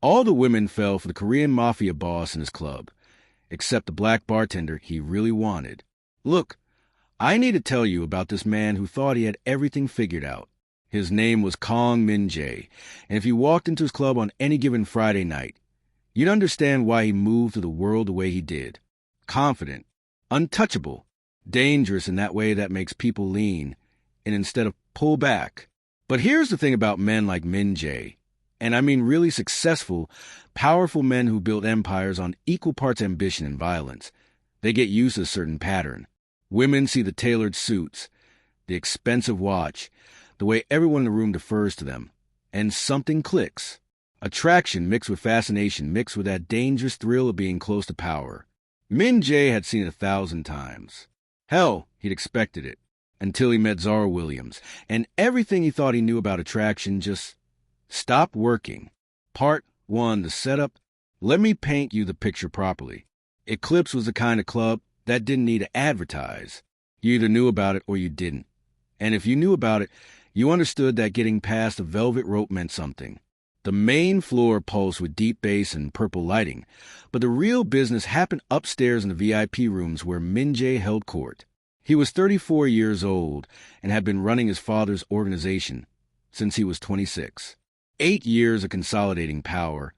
All the women fell for the Korean Mafia boss in his club, except the black bartender he really wanted. Look, I need to tell you about this man who thought he had everything figured out. His name was Kong Min-jae, and if you walked into his club on any given Friday night, you'd understand why he moved through the world the way he did. Confident, untouchable, dangerous in that way that makes people lean, and instead of pull back. But here's the thing about men like Min-jae, and I mean really successful, powerful men who build empires on equal parts ambition and violence. They get used to a certain pattern. Women see the tailored suits, the expensive watch, the way everyone in the room defers to them, and something clicks. Attraction mixed with fascination, mixed with that dangerous thrill of being close to power. Min-jae had seen it 1,000 times. Hell, he'd expected it, until he met Zara Williams, and everything he thought he knew about attraction just stopped working. Part 1, the setup. Let me paint you the picture properly. Eclipse was the kind of club that didn't need to advertise. You either knew about it or you didn't. And if you knew about it, you understood that getting past the velvet rope meant something. The main floor pulsed with deep bass and purple lighting, but the real business happened upstairs in the VIP rooms where Min-jae held court. He was 34 years old and had been running his father's organization since he was 26. 8 years of consolidating power,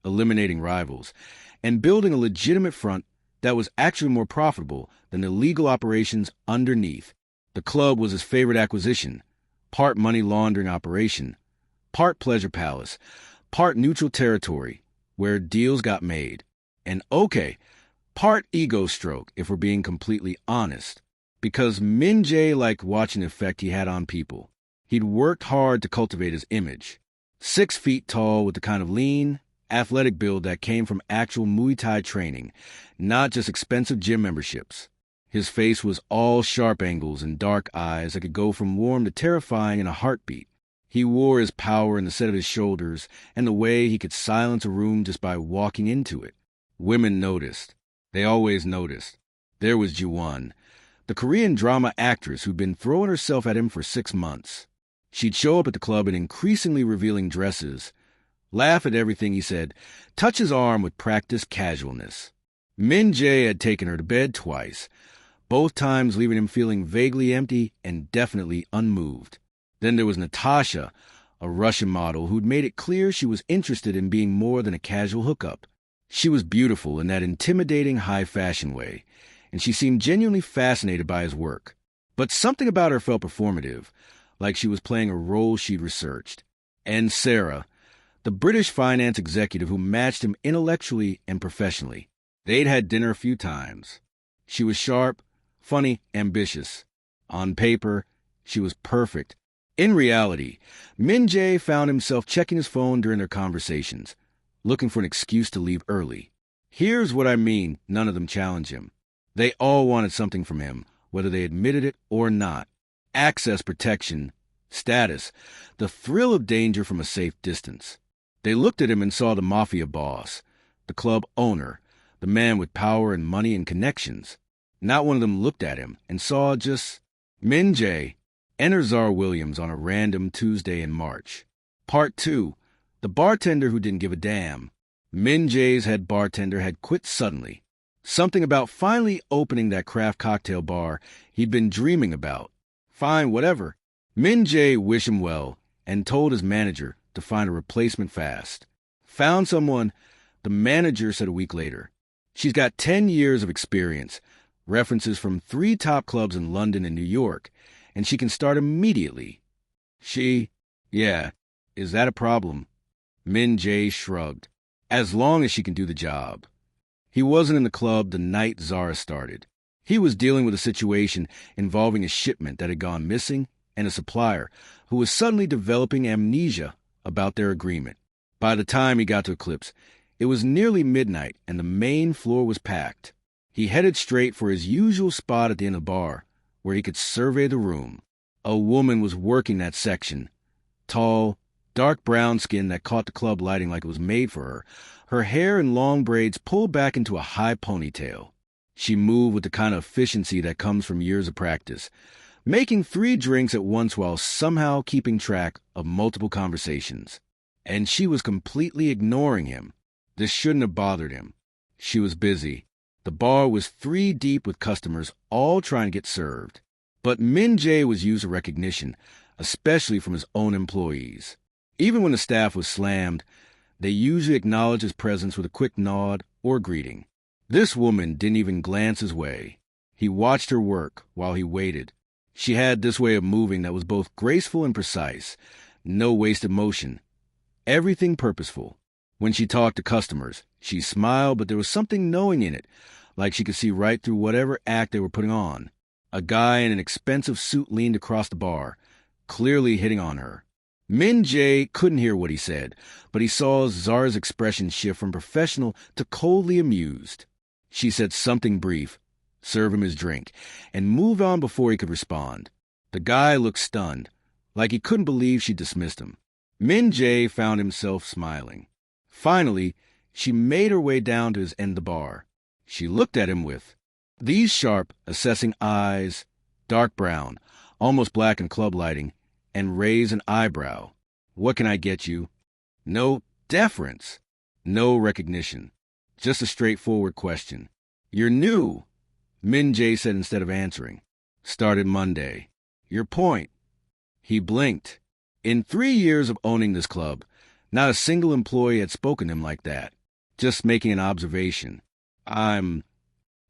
eliminating rivals, and building a legitimate front that was actually more profitable than the legal operations underneath. The club was his favorite acquisition, part money laundering operation, part pleasure palace, part neutral territory where deals got made, and part ego stroke if we're being completely honest, because Min-jae liked watching the effect he had on people. He'd worked hard to cultivate his image. 6 feet tall with the kind of lean, athletic build that came from actual Muay Thai training, not just expensive gym memberships. His face was all sharp angles and dark eyes that could go from warm to terrifying in a heartbeat. He wore his power in the set of his shoulders and the way he could silence a room just by walking into it. Women noticed. They always noticed. There was Ji-won, the Korean drama actress who'd been throwing herself at him for 6 months. She'd show up at the club in increasingly revealing dresses, laugh at everything he said, touch his arm with practiced casualness. Min-jae had taken her to bed twice, both times leaving him feeling vaguely empty and definitely unmoved. Then there was Natasha, a Russian model who'd made it clear she was interested in being more than a casual hookup. She was beautiful in that intimidating high-fashion way, and she seemed genuinely fascinated by his work. But something about her felt performative, like she was playing a role she'd researched. And Sarah, the British finance executive who matched him intellectually and professionally. They'd had dinner a few times. She was sharp, funny, ambitious. On paper, she was perfect. In reality, Min-jae found himself checking his phone during their conversations, looking for an excuse to leave early. Here's what I mean, none of them challenged him. They all wanted something from him, whether they admitted it or not. Access, protection, status, the thrill of danger from a safe distance. They looked at him and saw the Mafia boss, the club owner, the man with power and money and connections. Not one of them looked at him and saw just Min-jae. Enter Zara Williams on a random Tuesday in March. Part 2, the bartender who didn't give a damn. Min-jae's head bartender had quit suddenly. Something about finally opening that craft cocktail bar he'd been dreaming about. Fine, whatever. Min-jae wished him well and told his manager to find a replacement fast. Found someone, the manager said a week later. She's got 10 years of experience, references from 3 top clubs in London and New York, and she can start immediately. Yeah, is that a problem? Min-jae shrugged. As long as she can do the job. He wasn't in the club the night Zara started. He was dealing with a situation involving a shipment that had gone missing and a supplier who was suddenly developing amnesia about their agreement. By the time he got to Eclipse, it was nearly midnight and the main floor was packed. He headed straight for his usual spot at the end of the bar, where he could survey the room. A woman was working that section. Tall, dark brown skin that caught the club lighting like it was made for her. Her hair in long braids pulled back into a high ponytail. She moved with the kind of efficiency that comes from years of practice, making 3 drinks at once while somehow keeping track of multiple conversations. and she was completely ignoring him. This shouldn't have bothered him. She was busy. The bar was 3 deep with customers, all trying to get served. But Min Jae was used to recognition, especially from his own employees. Even when the staff was slammed, they usually acknowledged his presence with a quick nod or greeting. This woman didn't even glance his way. He watched her work while he waited. She had this way of moving that was both graceful and precise. No wasted motion. Everything purposeful. When she talked to customers, she smiled, but there was something knowing in it, like she could see right through whatever act they were putting on. A guy in an expensive suit leaned across the bar, clearly hitting on her. Min Jae couldn't hear what he said, but he saw Zara's expression shift from professional to coldly amused. She said something brief, serve him his drink, and moved on before he could respond. The guy looked stunned, like he couldn't believe she dismissed him. Min Jae found himself smiling. Finally, she made her way down to his end of the bar. She looked at him with these sharp, assessing eyes, dark brown, almost black in club lighting, and raised an eyebrow. What can I get you? No deference. No recognition. Just a straightforward question. You're new, Min Jae said instead of answering. Started Monday. Your point. He blinked. In 3 years of owning this club, not a single employee had spoken to him like that. Just making an observation. I'm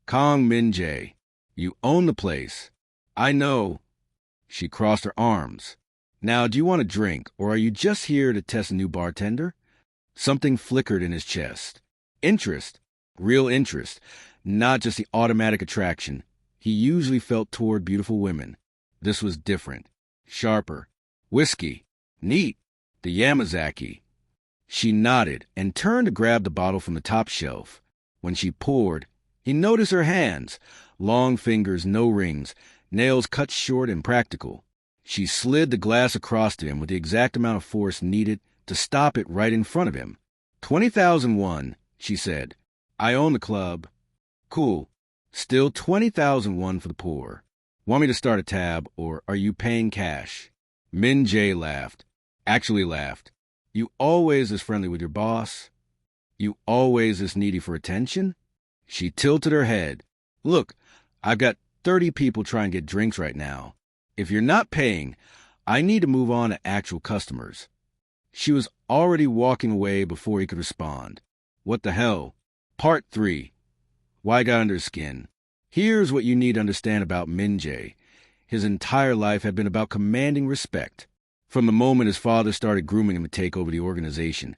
Kong Min Jae. You own the place. I know. She crossed her arms. Now, do you want a drink, or are you just here to test a new bartender? Something flickered in his chest. Interest. Real interest. Not just the automatic attraction he usually felt toward beautiful women. This was different. Sharper. Whiskey. Neat. The Yamazaki. She nodded and turned to grab the bottle from the top shelf. When she poured, he noticed her hands. Long fingers, no rings, nails cut short and practical. She slid the glass across to him with the exact amount of force needed to stop it right in front of him. 20,001, she said. I own the club. Cool. Still 20,001 for the pour. Want me to start a tab, or are you paying cash? Min Jae laughed. Actually laughed. You always this friendly with your boss? You always this needy for attention? She tilted her head. Look, I've got 30 people trying to get drinks right now. If you're not paying, I need to move on to actual customers. She was already walking away before he could respond. What the hell? Part 3. Why got under his skin? Here's what you need to understand about Min Jae. His entire life had been about commanding respect. From the moment his father started grooming him to take over the organization,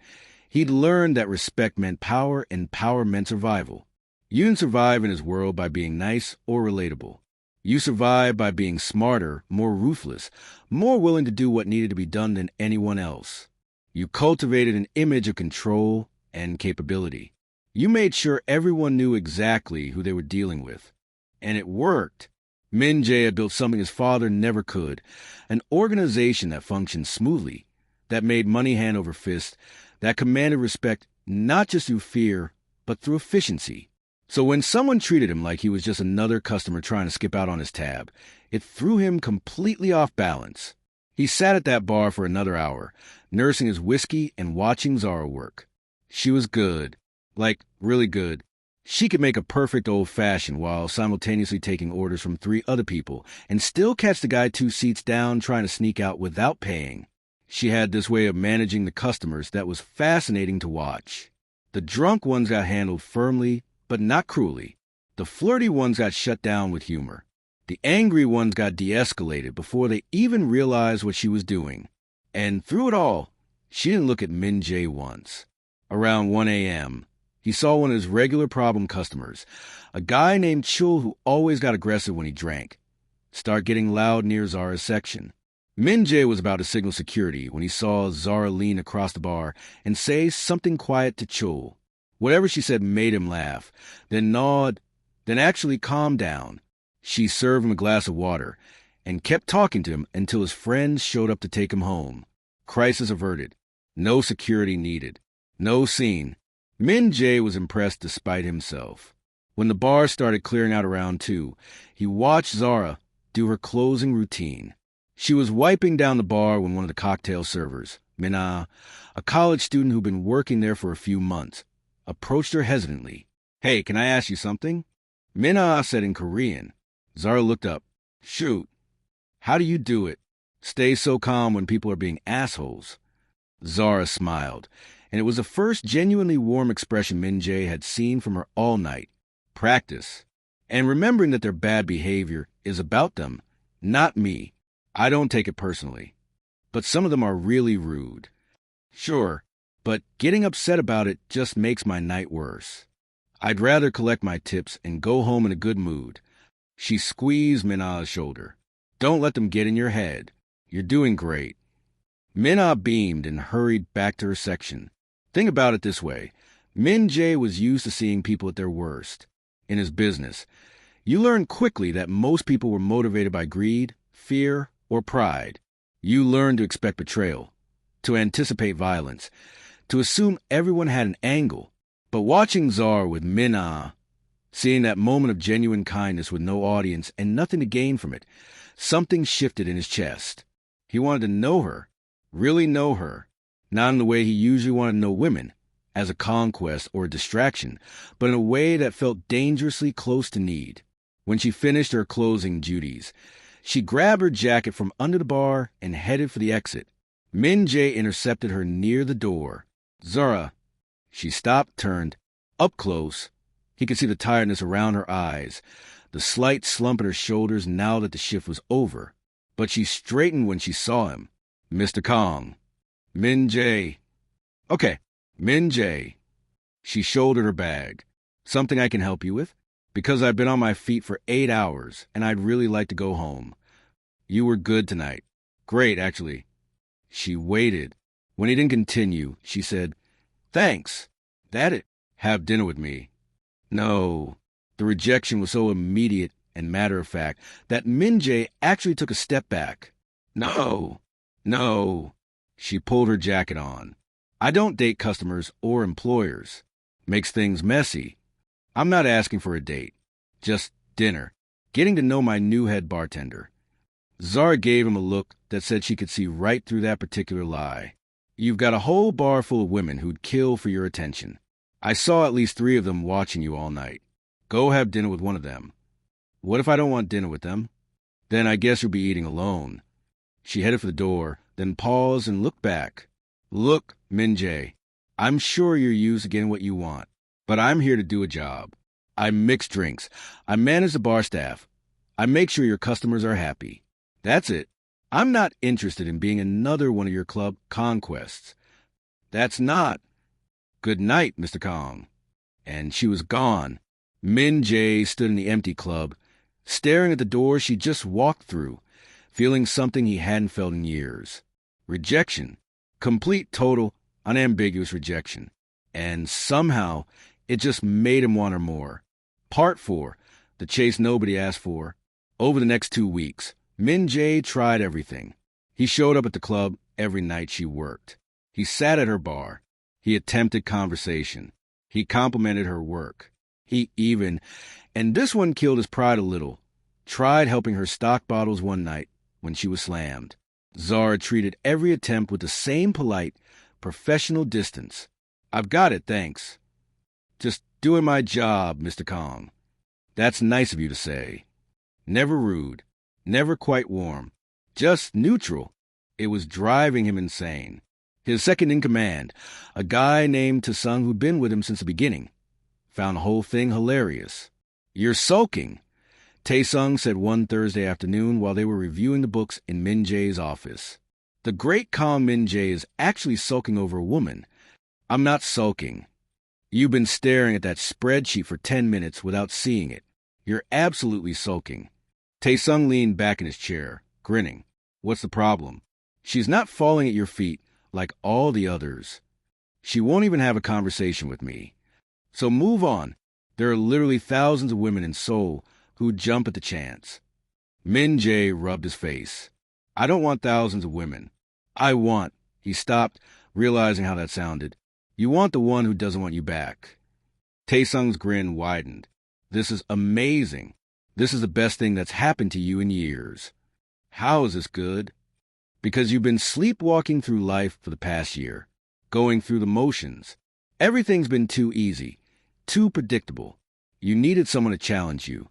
he'd learned that respect meant power and power meant survival. You didn't survive in his world by being nice or relatable. You survived by being smarter, more ruthless, more willing to do what needed to be done than anyone else. You cultivated an image of control and capability. You made sure everyone knew exactly who they were dealing with. And it worked. Min Jae had built something his father never could, an organization that functioned smoothly, that made money hand over fist, that commanded respect not just through fear, but through efficiency. So when someone treated him like he was just another customer trying to skip out on his tab, it threw him completely off balance. He sat at that bar for another hour, nursing his whiskey and watching Zara work. She was good. Like, really good. She could make a perfect old-fashioned while simultaneously taking orders from 3 other people and still catch the guy 2 seats down trying to sneak out without paying. She had this way of managing the customers that was fascinating to watch. The drunk ones got handled firmly, but not cruelly. The flirty ones got shut down with humor. The angry ones got de-escalated before they even realized what she was doing. And through it all, she didn't look at Min Jae once. Around 1 a.m., he saw one of his regular problem customers, a guy named Chul who always got aggressive when he drank, start getting loud near Zara's section. Min Jae was about to signal security when he saw Zara lean across the bar and say something quiet to Chul. Whatever she said made him laugh, then nod, then actually calm down. She served him a glass of water and kept talking to him until his friends showed up to take him home. Crisis averted. No security needed. No scene. Min Jae was impressed despite himself. When the bar started clearing out around 2, he watched Zara do her closing routine. She was wiping down the bar when one of the cocktail servers, Mina, a college student who'd been working there for a few months, approached her hesitantly. "Hey, can I ask you something?" Mina said in Korean. Zara looked up. "Shoot. How do you do it? Stay so calm when people are being assholes." Zara smiled, and it was the first genuinely warm expression Min-jae had seen from her all night. Practice. And remembering that their bad behavior is about them, not me. I don't take it personally. But some of them are really rude. Sure, but getting upset about it just makes my night worse. I'd rather collect my tips and go home in a good mood. She squeezed Minna's shoulder. "Don't let them get in your head. You're doing great." Minna beamed and hurried back to her section. Think about it this way. Min-jae was used to seeing people at their worst. In his business, you learn quickly that most people were motivated by greed, fear, or pride. You learn to expect betrayal, to anticipate violence, to assume everyone had an angle. But watching Zar with Minna, seeing that moment of genuine kindness with no audience and nothing to gain from it, something shifted in his chest. He wanted to know her, really know her, not in the way he usually wanted to know women, as a conquest or a distraction, but in a way that felt dangerously close to need. When she finished her closing duties, she grabbed her jacket from under the bar and headed for the exit. Min-jae intercepted her near the door. "Zara." She stopped, turned. Up close, he could see the tiredness around her eyes, the slight slump in her shoulders now that the shift was over. But she straightened when she saw him. "Mr. Kong." "Min-jae." "Okay, Min-jae." She shouldered her bag. "Something I can help you with? Because I've been on my feet for 8 hours, and I'd really like to go home." "You were good tonight." "Great, actually." She waited. When he didn't continue, she said, "Thanks. That it? Have dinner with me." "No." The rejection was so immediate and matter-of-fact that Min-jae actually took a step back. "No. No." She pulled her jacket on. "I don't date customers or employers. Makes things messy. I'm not asking for a date. Just dinner. Getting to know my new head bartender." Zara gave him a look that said she could see right through that particular lie. "You've got a whole bar full of women who'd kill for your attention. I saw at least 3 of them watching you all night. Go have dinner with one of them." "What if I don't want dinner with them?" "Then I guess you'll be eating alone." She headed for the door, then paused and looked back. "Look, Min-jae, I'm sure you're used to getting what you want, but I'm here to do a job. I mix drinks. I manage the bar staff. I make sure your customers are happy. That's it. I'm not interested in being another one of your club conquests." "That's not." "Good night, Mr. Kong." And she was gone. Min-jae stood in the empty club, staring at the door she just walked through, feeling something he hadn't felt in years. Rejection. Complete, total, unambiguous rejection. And somehow, it just made him want her more. Part 4. The chase nobody asked for. Over the next 2 weeks, Min-jae tried everything. He showed up at the club every night she worked. He sat at her bar. He attempted conversation. He complimented her work. He even, and this one killed his pride a little, tried helping her stock bottles one night when she was slammed. Zara treated every attempt with the same polite, professional distance. "I've got it, thanks. Just doing my job, Mr. Kong." "That's nice of you to say." Never rude, never quite warm, just neutral. It was driving him insane. His second in command, a guy named Taesung who'd been with him since the beginning, found the whole thing hilarious. "You're sulking," Taesung said one Thursday afternoon while they were reviewing the books in Min-jae's office. "The great calm Min-jae is actually sulking over a woman." "I'm not sulking. You've been staring at that spreadsheet for 10 minutes without seeing it. You're absolutely sulking." Taesung leaned back in his chair, grinning. "What's the problem? She's not falling at your feet like all the others. She won't even have a conversation with me. So move on. There are literally thousands of women in Seoul who'd jump at the chance." Min-jae rubbed his face. "I don't want thousands of women. I want—" He stopped, realizing how that sounded. "You want the one who doesn't want you back." Taesung's grin widened. "This is amazing. This is the best thing that's happened to you in years." "How is this good?" Because you've been sleepwalking through life for the past year, going through the motions. Everything's been too easy, too predictable. You needed someone to challenge you.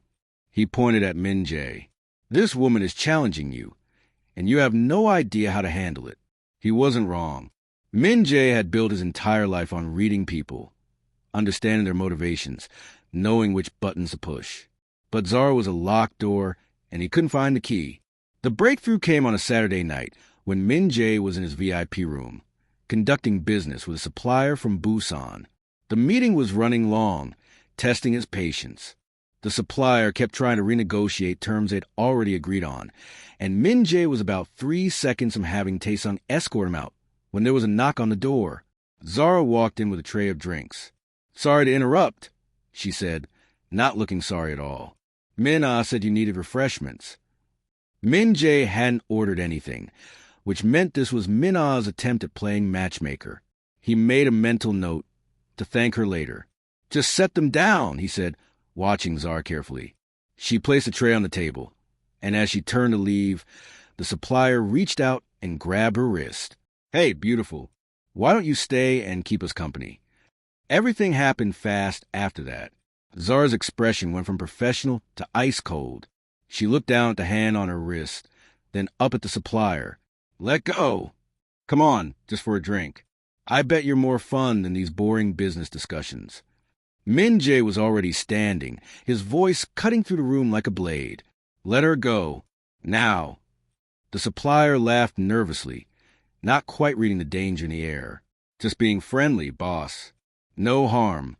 He pointed at Min Jae. This woman is challenging you, and you have no idea how to handle it. He wasn't wrong. Min Jae had built his entire life on reading people, understanding their motivations, knowing which buttons to push. But Zara was a locked door, and he couldn't find the key. The breakthrough came on a Saturday night when Min Jae was in his VIP room, conducting business with a supplier from Busan. The meeting was running long, testing his patience. The supplier kept trying to renegotiate terms they'd already agreed on, and Min Jae was about 3 seconds from having Taesung escort him out when there was a knock on the door. Zara walked in with a tray of drinks. "Sorry to interrupt," she said, not looking sorry at all. "Min-ah said you needed refreshments." Min Jae hadn't ordered anything, which meant this was Min-ah's attempt at playing matchmaker. He made a mental note to thank her later. "Just set them down," he said, watching Zara carefully. She placed a tray on the table, and as she turned to leave, the supplier reached out and grabbed her wrist. "Hey, beautiful, why don't you stay and keep us company?" Everything happened fast after that. Zara's expression went from professional to ice cold. She looked down at the hand on her wrist, then up at the supplier. "Let go. Come on, just for a drink. I bet you're more fun than these boring business discussions." Min Jae was already standing, his voice cutting through the room like a blade. "Let her go. Now." The supplier laughed nervously, not quite reading the danger in the air. "Just being friendly, boss. No harm."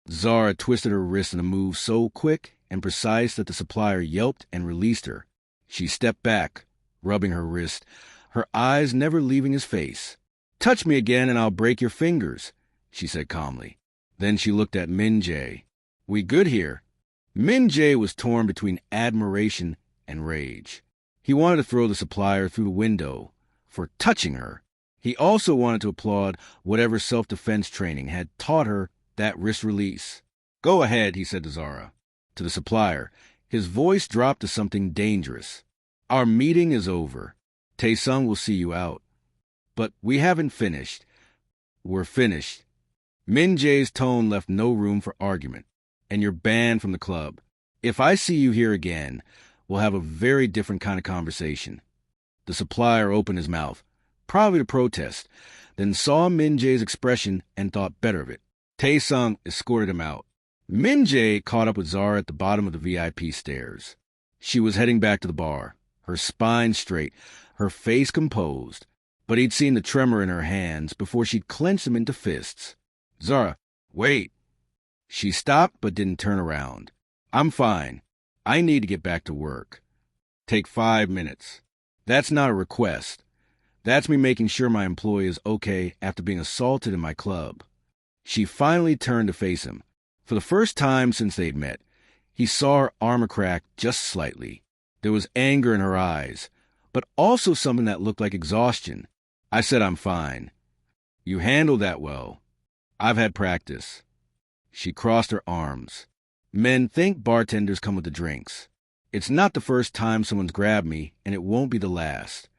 Zara twisted her wrist in a move so quick and precise that the supplier yelped and released her. She stepped back, rubbing her wrist, her eyes never leaving his face. "Touch me again and I'll break your fingers," she said calmly. Then she looked at Min Jae. "We good here?" Min Jae was torn between admiration and rage. He wanted to throw the supplier through the window for touching her. He also wanted to applaud whatever self-defense training had taught her that wrist release. "Go ahead," he said to Zara. To the supplier, his voice dropped to something dangerous. "Our meeting is over. Taesung will see you out. But we haven't finished. We're finished." Min Jae's tone left no room for argument. "And you're banned from the club. If I see you here again, we'll have a very different kind of conversation." The supplier opened his mouth, probably to protest, then saw Min Jae's expression and thought better of it. Taesung escorted him out. Min Jae caught up with Zara at the bottom of the VIP stairs. She was heading back to the bar, her spine straight, her face composed, but he'd seen the tremor in her hands before she'd clenched them into fists. "Zara, wait." She stopped but didn't turn around. "I'm fine. I need to get back to work. Take 5 minutes. That's not a request. That's me making sure my employee is okay after being assaulted in my club." She finally turned to face him. For the first time since they'd met, he saw her armor crack just slightly. There was anger in her eyes, but also something that looked like exhaustion. "I said I'm fine. You handled that well. I've had practice." She crossed her arms. "Men think bartenders come with the drinks. It's not the first time someone's grabbed me, and it won't be the last."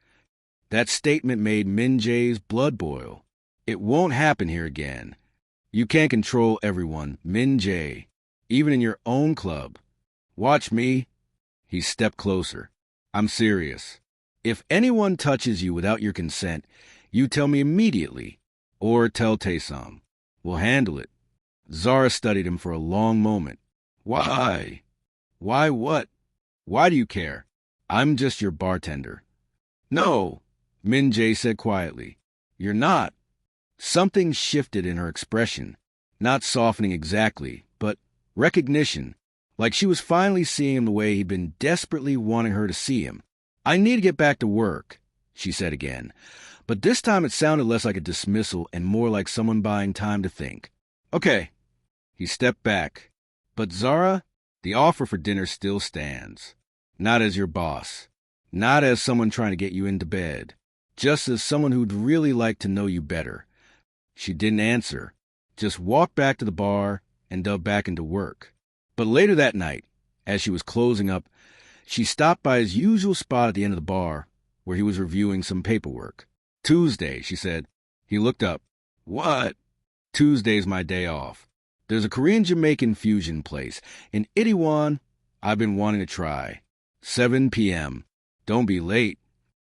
That statement made Min Jae's blood boil. "It won't happen here again. You can't control everyone, Min Jae, even in your own club. Watch me." He stepped closer. "I'm serious. If anyone touches you without your consent, you tell me immediately, or tell Taesung. We'll handle it." Zara studied him for a long moment. "Why?" "Why what? Why do you care? I'm just your bartender." "No," Min Jae said quietly. "You're not." Something shifted in her expression, not softening exactly, but recognition, like she was finally seeing him the way he'd been desperately wanting her to see him. "I need to get back to work," she said again, but this time it sounded less like a dismissal and more like someone buying time to think. "Okay." He stepped back. "But Zara, the offer for dinner still stands. Not as your boss. Not as someone trying to get you into bed. Just as someone who'd really like to know you better." She didn't answer, just walked back to the bar and dove back into work. But later that night, as she was closing up, she stopped by his usual spot at the end of the bar where he was reviewing some paperwork. Tuesday, she said. He looked up. What? Tuesday's my day off. There's a Korean-Jamaican fusion place in Itaewon I've been wanting to try. 7 p.m. Don't be late.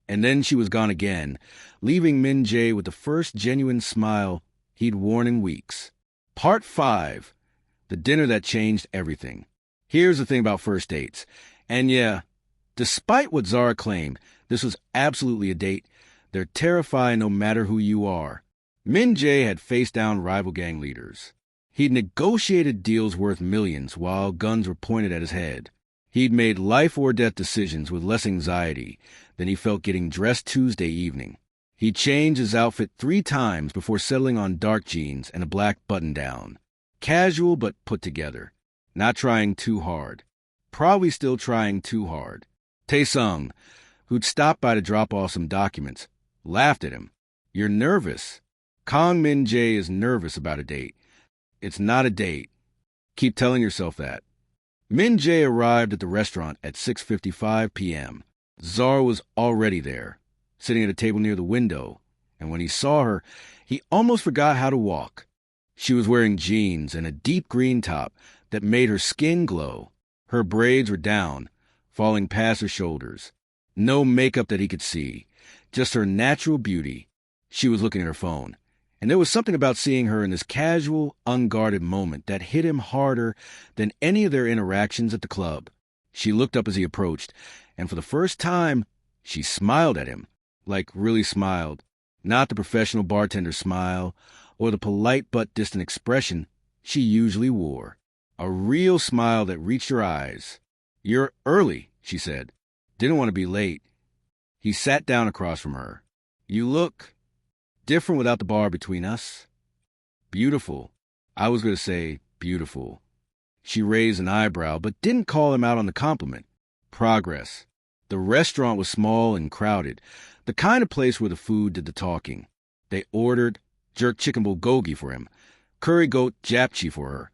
And then she was gone again, leaving Min Jae with the first genuine smile he'd worn in weeks. Part 5. The dinner that changed everything. Here's the thing about first dates. And yeah, despite what Zara claimed, this was absolutely a date. They're terrifying no matter who you are. Min Jae had faced down rival gang leaders. He'd negotiated deals worth millions while guns were pointed at his head. He'd made life-or-death decisions with less anxiety than he felt getting dressed Tuesday evening. He changed his outfit 3 times before settling on dark jeans and a black button-down. Casual but put together. Not trying too hard. Probably still trying too hard. Tae-sung, who'd stopped by to drop off some documents, laughed at him. You're nervous. Kang Min Jae is nervous about a date. It's not a date. Keep telling yourself that. Min Jae arrived at the restaurant at 6:55 p.m. Zara was already there, sitting at a table near the window, and when he saw her, he almost forgot how to walk. She was wearing jeans and a deep green top that made her skin glow. Her braids were down, falling past her shoulders. No makeup that he could see, just her natural beauty. She was looking at her phone, and there was something about seeing her in this casual, unguarded moment that hit him harder than any of their interactions at the club. She looked up as he approached, and for the first time, she smiled at him, like really smiled. Not the professional bartender smile, or the polite but distant expression she usually wore. A real smile that reached her eyes. You're early, she said. Didn't want to be late. He sat down across from her. You look different without the bar between us. Beautiful. I was going to say beautiful. She raised an eyebrow, but didn't call him out on the compliment. Progress. The restaurant was small and crowded, the kind of place where the food did the talking. They ordered jerk chicken bulgogi for him, curry goat japchae for her,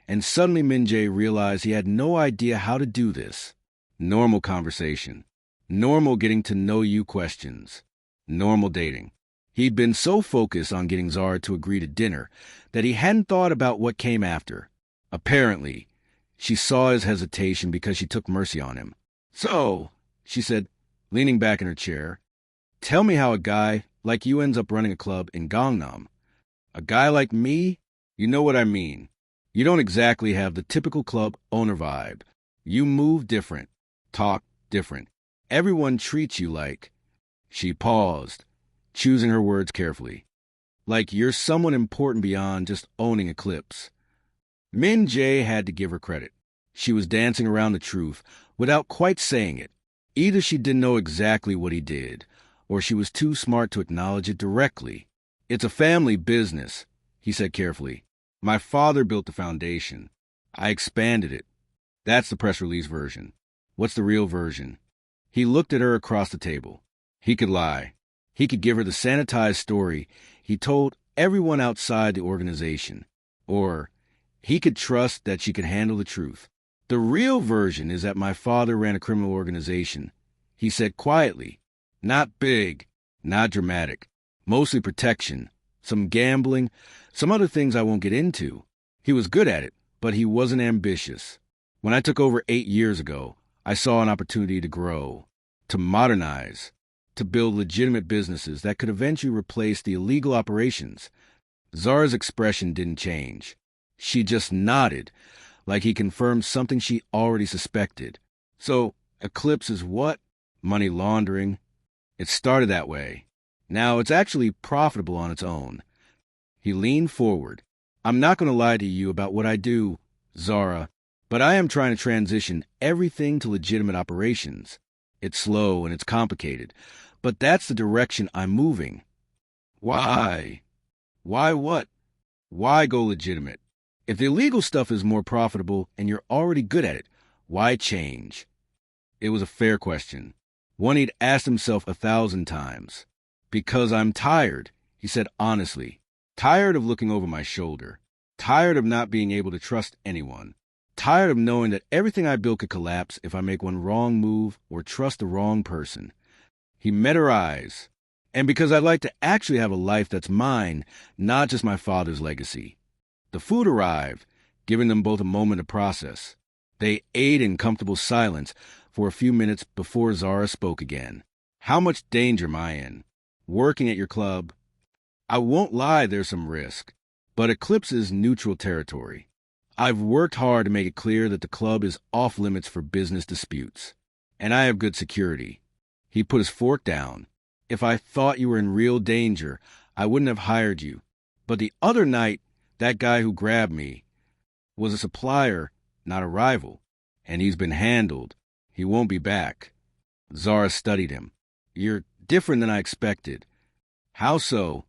and suddenly Min Jae realized he had no idea how to do this. Normal conversation. Normal getting to know you questions. Normal dating. He'd been so focused on getting Zara to agree to dinner that he hadn't thought about what came after. Apparently, she saw his hesitation because she took mercy on him. So, she said, leaning back in her chair, tell me how a guy like you ends up running a club in Gangnam. A guy like me? You know what I mean. You don't exactly have the typical club owner vibe. You move different, talk different. Everyone treats you like... She paused, choosing her words carefully. Like you're someone important beyond just owning Eclipse. Min Jae had to give her credit. She was dancing around the truth without quite saying it. Either she didn't know exactly what he did, or she was too smart to acknowledge it directly. It's a family business, he said carefully. My father built the foundation. I expanded it. That's the press release version. What's the real version? He looked at her across the table. He could lie. He could give her the sanitized story he told everyone outside the organization. Or he could trust that she could handle the truth. The real version is that my father ran a criminal organization, he said quietly. Not big, not dramatic. Mostly protection, some gambling, some other things I won't get into. He was good at it, but he wasn't ambitious. When I took over 8 years ago, I saw an opportunity to grow, to modernize, to build legitimate businesses that could eventually replace the illegal operations. Zara's expression didn't change. She just nodded, like he confirmed something she already suspected. So, Eclipse is what? Money laundering. It started that way. Now it's actually profitable on its own. He leaned forward. I'm not going to lie to you about what I do, Zara, but I am trying to transition everything to legitimate operations. It's slow and it's complicated, but that's the direction I'm moving. Why? Why what? Why go legitimate? If the illegal stuff is more profitable and you're already good at it, why change? It was a fair question, one he'd asked himself 1,000 times. Because I'm tired, he said honestly. Tired of looking over my shoulder. Tired of not being able to trust anyone. Tired of knowing that everything I built could collapse if I make one wrong move or trust the wrong person. He met her eyes. And because I'd like to actually have a life that's mine, not just my father's legacy. The food arrived, giving them both a moment to process. They ate in comfortable silence for a few minutes before Zara spoke again. How much danger am I in? Working at your club? I won't lie, there's some risk, but Eclipse is neutral territory. I've worked hard to make it clear that the club is off limits for business disputes, and I have good security. He put his fork down. If I thought you were in real danger, I wouldn't have hired you. But the other night, that guy who grabbed me was a supplier, not a rival, and he's been handled. He won't be back. Zara studied him. You're different than I expected. How so?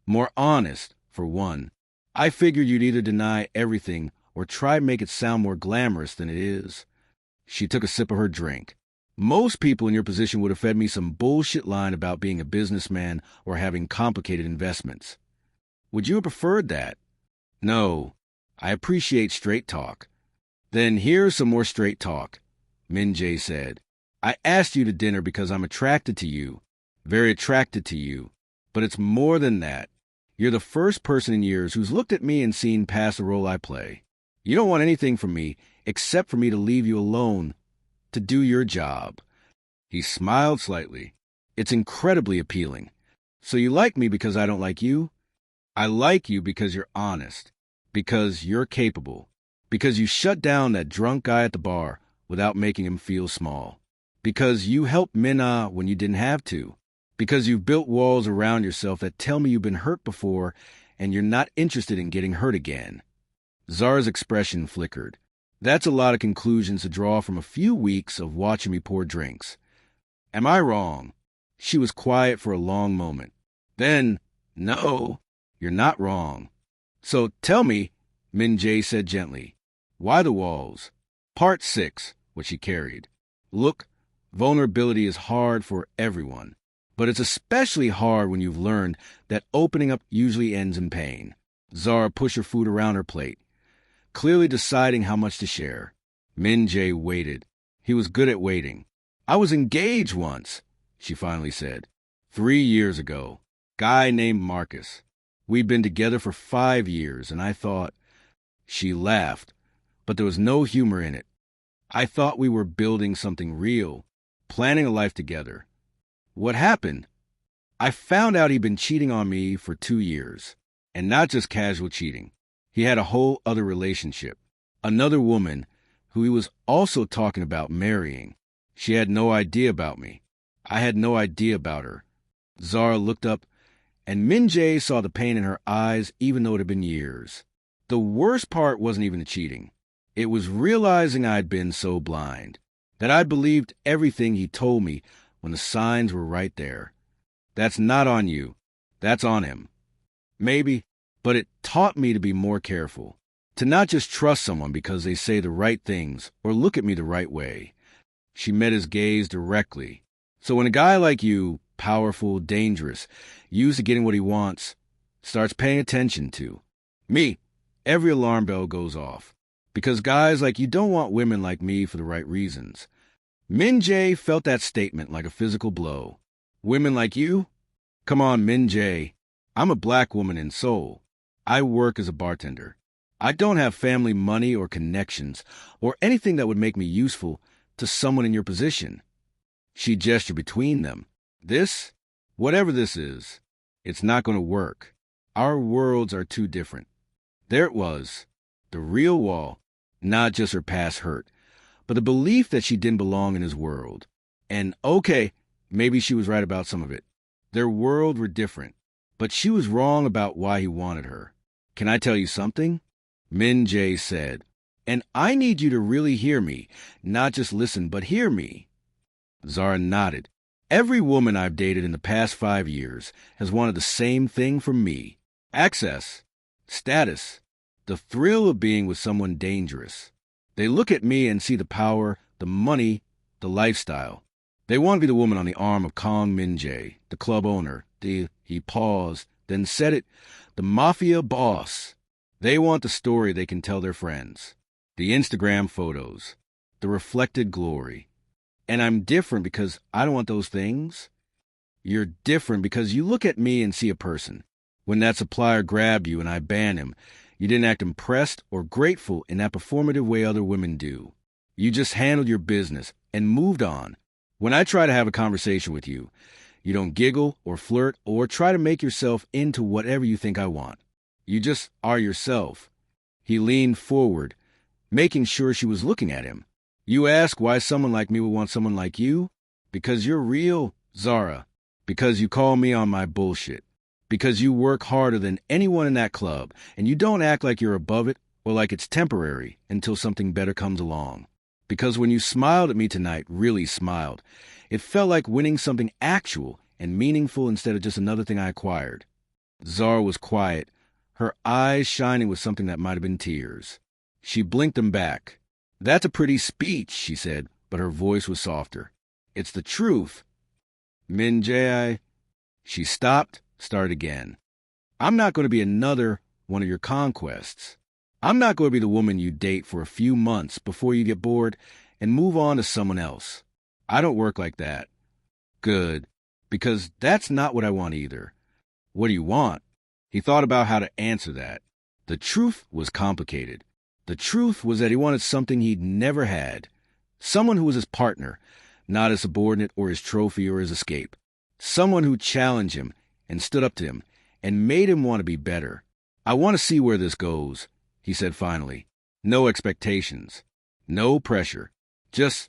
More honest, for one. I figured you'd either deny everything or try to make it sound more glamorous than it is. She took a sip of her drink. Most people in your position would have fed me some bullshit line about being a businessman or having complicated investments. Would you have preferred that? No. I appreciate straight talk. Then here's some more straight talk, Min Jae said. I asked you to dinner because I'm attracted to you, very attracted to you. But it's more than that. You're the first person in years who's looked at me and seen past the role I play. You don't want anything from me except for me to leave you alone to do your job. He smiled slightly. It's incredibly appealing. So you like me because I don't like you? I like you because you're honest, because you're capable, because you shut down that drunk guy at the bar without making him feel small, because you helped Minna when you didn't have to, because you've built walls around yourself that tell me you've been hurt before and you're not interested in getting hurt again. Zara's expression flickered. That's a lot of conclusions to draw from a few weeks of watching me pour drinks. Am I wrong? She was quiet for a long moment. Then, no, you're not wrong. So tell me, Min Jae said gently, why the walls? Part 6, what she carried. Look, vulnerability is hard for everyone, but it's especially hard when you've learned that opening up usually ends in pain. Zara pushed her food around her plate, clearly deciding how much to share. Min Jae waited. He was good at waiting. I was engaged once, she finally said. 3 years ago. Guy named Marcus. We'd been together for 5 years, and I thought... She laughed, but there was no humor in it. I thought we were building something real, planning a life together. What happened? I found out he'd been cheating on me for 2 years, and not just casual cheating. He had a whole other relationship, another woman who he was also talking about marrying. She had no idea about me. I had no idea about her. Zara looked up, and Min Jae saw the pain in her eyes even though it had been years. The worst part wasn't even the cheating. It was realizing I'd been so blind, that I'd believed everything he told me when the signs were right there. That's not on you. That's on him. Maybe, but it taught me to be more careful, to not just trust someone because they say the right things or look at me the right way. She met his gaze directly. So when a guy like you, powerful, dangerous, used to getting what he wants, starts paying attention to me, every alarm bell goes off. Because guys like you don't want women like me for the right reasons. Min Jae felt that statement like a physical blow. Women like you? Come on, Min Jae. I'm a black woman in Seoul. I work as a bartender. I don't have family money or connections or anything that would make me useful to someone in your position. She gestured between them. This, whatever this is, it's not going to work. Our worlds are too different. There it was, the real wall, not just her past hurt, but the belief that she didn't belong in his world. And okay, maybe she was right about some of it. Their worlds were different, but she was wrong about why he wanted her. Can I tell you something? Min Jae said. And I need you to really hear me, not just listen, but hear me. Zara nodded. Every woman I've dated in the past 5 years has wanted the same thing from me. Access, status, the thrill of being with someone dangerous. They look at me and see the power, the money, the lifestyle. They want to be the woman on the arm of Kong Min Jae, the club owner, he paused, then said it, the Mafia boss. They want the story they can tell their friends, the Instagram photos, the reflected glory. And I'm different because I don't want those things. You're different because you look at me and see a person. When that supplier grabbed you and I banned him, you didn't act impressed or grateful in that performative way other women do. You just handled your business and moved on. When I try to have a conversation with you, you don't giggle or flirt or try to make yourself into whatever you think I want. You just are yourself. He leaned forward, making sure she was looking at him. You ask why someone like me would want someone like you? Because you're real, Zara. Because you call me on my bullshit. Because you work harder than anyone in that club, and you don't act like you're above it or like it's temporary until something better comes along. Because when you smiled at me tonight, really smiled, it felt like winning something actual and meaningful instead of just another thing I acquired. Zara was quiet, her eyes shining with something that might have been tears. She blinked them back. That's a pretty speech, she said, but her voice was softer. It's the truth. Min Jae, she stopped, started again. I'm not going to be another one of your conquests. I'm not going to be the woman you date for a few months before you get bored and move on to someone else. I don't work like that. Good, because that's not what I want either. What do you want? He thought about how to answer that. The truth was complicated. The truth was that he wanted something he'd never had. Someone who was his partner, not his subordinate or his trophy or his escape. Someone who challenged him and stood up to him and made him want to be better. I want to see where this goes, he said finally. No expectations. No pressure. Just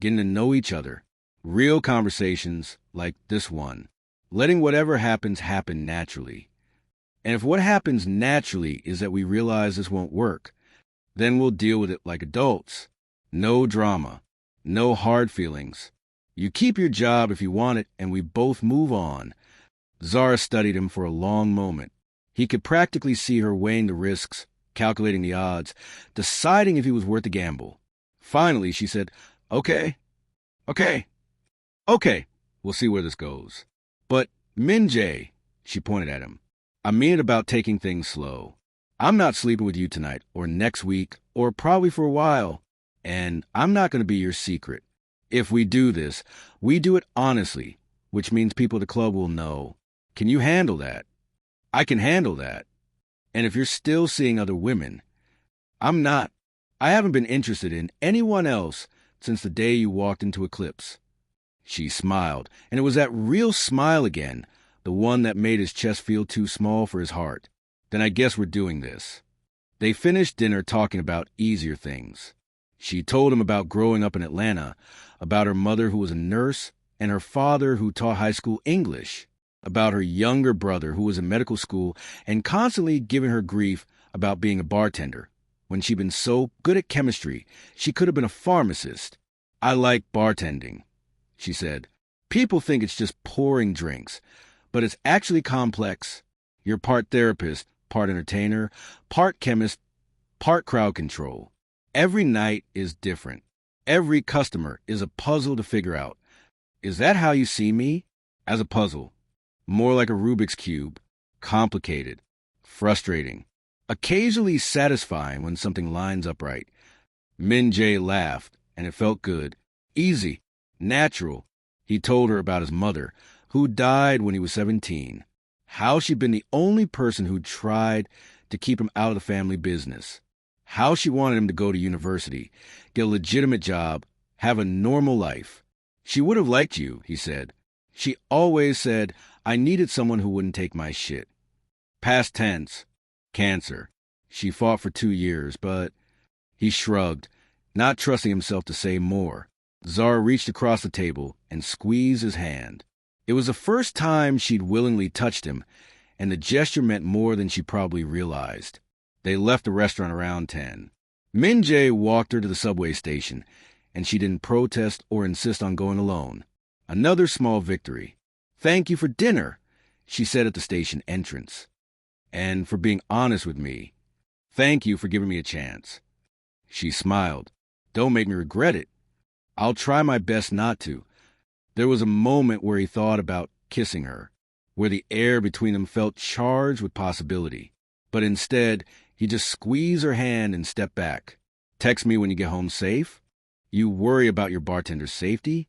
getting to know each other. Real conversations like this one. Letting whatever happens happen naturally. And if what happens naturally is that we realize this won't work, then we'll deal with it like adults. No drama. No hard feelings. You keep your job if you want it, and we both move on. Zara studied him for a long moment. He could practically see her weighing the risks, calculating the odds, deciding if he was worth the gamble. Finally, she said, Okay. We'll see where this goes. But, Min Jae, she pointed at him, I mean it about taking things slow. I'm not sleeping with you tonight, or next week, or probably for a while. And I'm not going to be your secret. If we do this, we do it honestly, which means people at the club will know. Can you handle that? I can handle that. And if you're still seeing other women, I'm not. I haven't been interested in anyone else since the day you walked into Eclipse. She smiled, and it was that real smile again, the one that made his chest feel too small for his heart. Then I guess we're doing this. They finished dinner talking about easier things. She told him about growing up in Atlanta, about her mother who was a nurse, and her father who taught high school English, about her younger brother who was in medical school and constantly giving her grief about being a bartender, when she'd been so good at chemistry she could have been a pharmacist. I like bartending, she said. People think it's just pouring drinks, but it's actually complex. You're part therapist, part entertainer, part chemist, part crowd control. Every night is different. Every customer is a puzzle to figure out. Is that how you see me? As a puzzle. More like a Rubik's Cube. Complicated. Frustrating. Occasionally satisfying when something lines up right. Min Jae laughed, and it felt good. Easy. Natural. He told her about his mother, who died when he was 17. How she'd been the only person who tried to keep him out of the family business. How she wanted him to go to university, get a legitimate job, have a normal life. She would have liked you, he said. She always said, I needed someone who wouldn't take my shit. Past tense. Cancer. She fought for 2 years, but... He shrugged, not trusting himself to say more. Zara reached across the table and squeezed his hand. It was the first time she'd willingly touched him, and the gesture meant more than she probably realized. They left the restaurant around 10. Min Jae walked her to the subway station, and she didn't protest or insist on going alone. Another small victory. Thank you for dinner, she said at the station entrance. And for being honest with me. Thank you for giving me a chance. She smiled. Don't make me regret it. I'll try my best not to. There was a moment where he thought about kissing her, where the air between them felt charged with possibility. But instead, he just squeezed her hand and stepped back. Text me when you get home safe? You worry about your bartender's safety?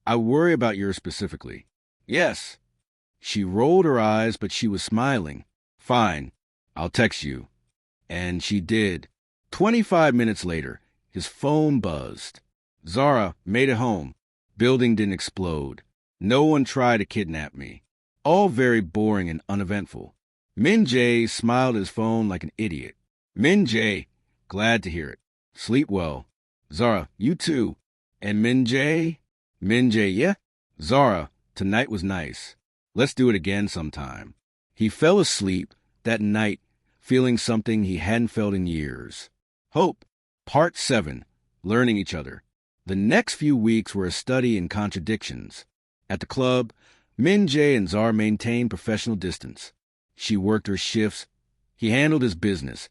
I worry about yours specifically. Yes. She rolled her eyes, but she was smiling. Fine, I'll text you. And she did. 25 minutes later, his phone buzzed. Zara, made it home. Building didn't explode. No one tried to kidnap me. All very boring and uneventful. Min Jae smiled at his phone like an idiot. Min Jae, glad to hear it. Sleep well. Zara, you too. And Min Jae? Min Jae, yeah? Zara, tonight was nice. Let's do it again sometime. He fell asleep that night, feeling something he hadn't felt in years. Hope, Part 7, Learning Each Other. The next few weeks were a study in contradictions. At the club, Min Jae and Zara maintained professional distance. She worked her shifts, he handled his business,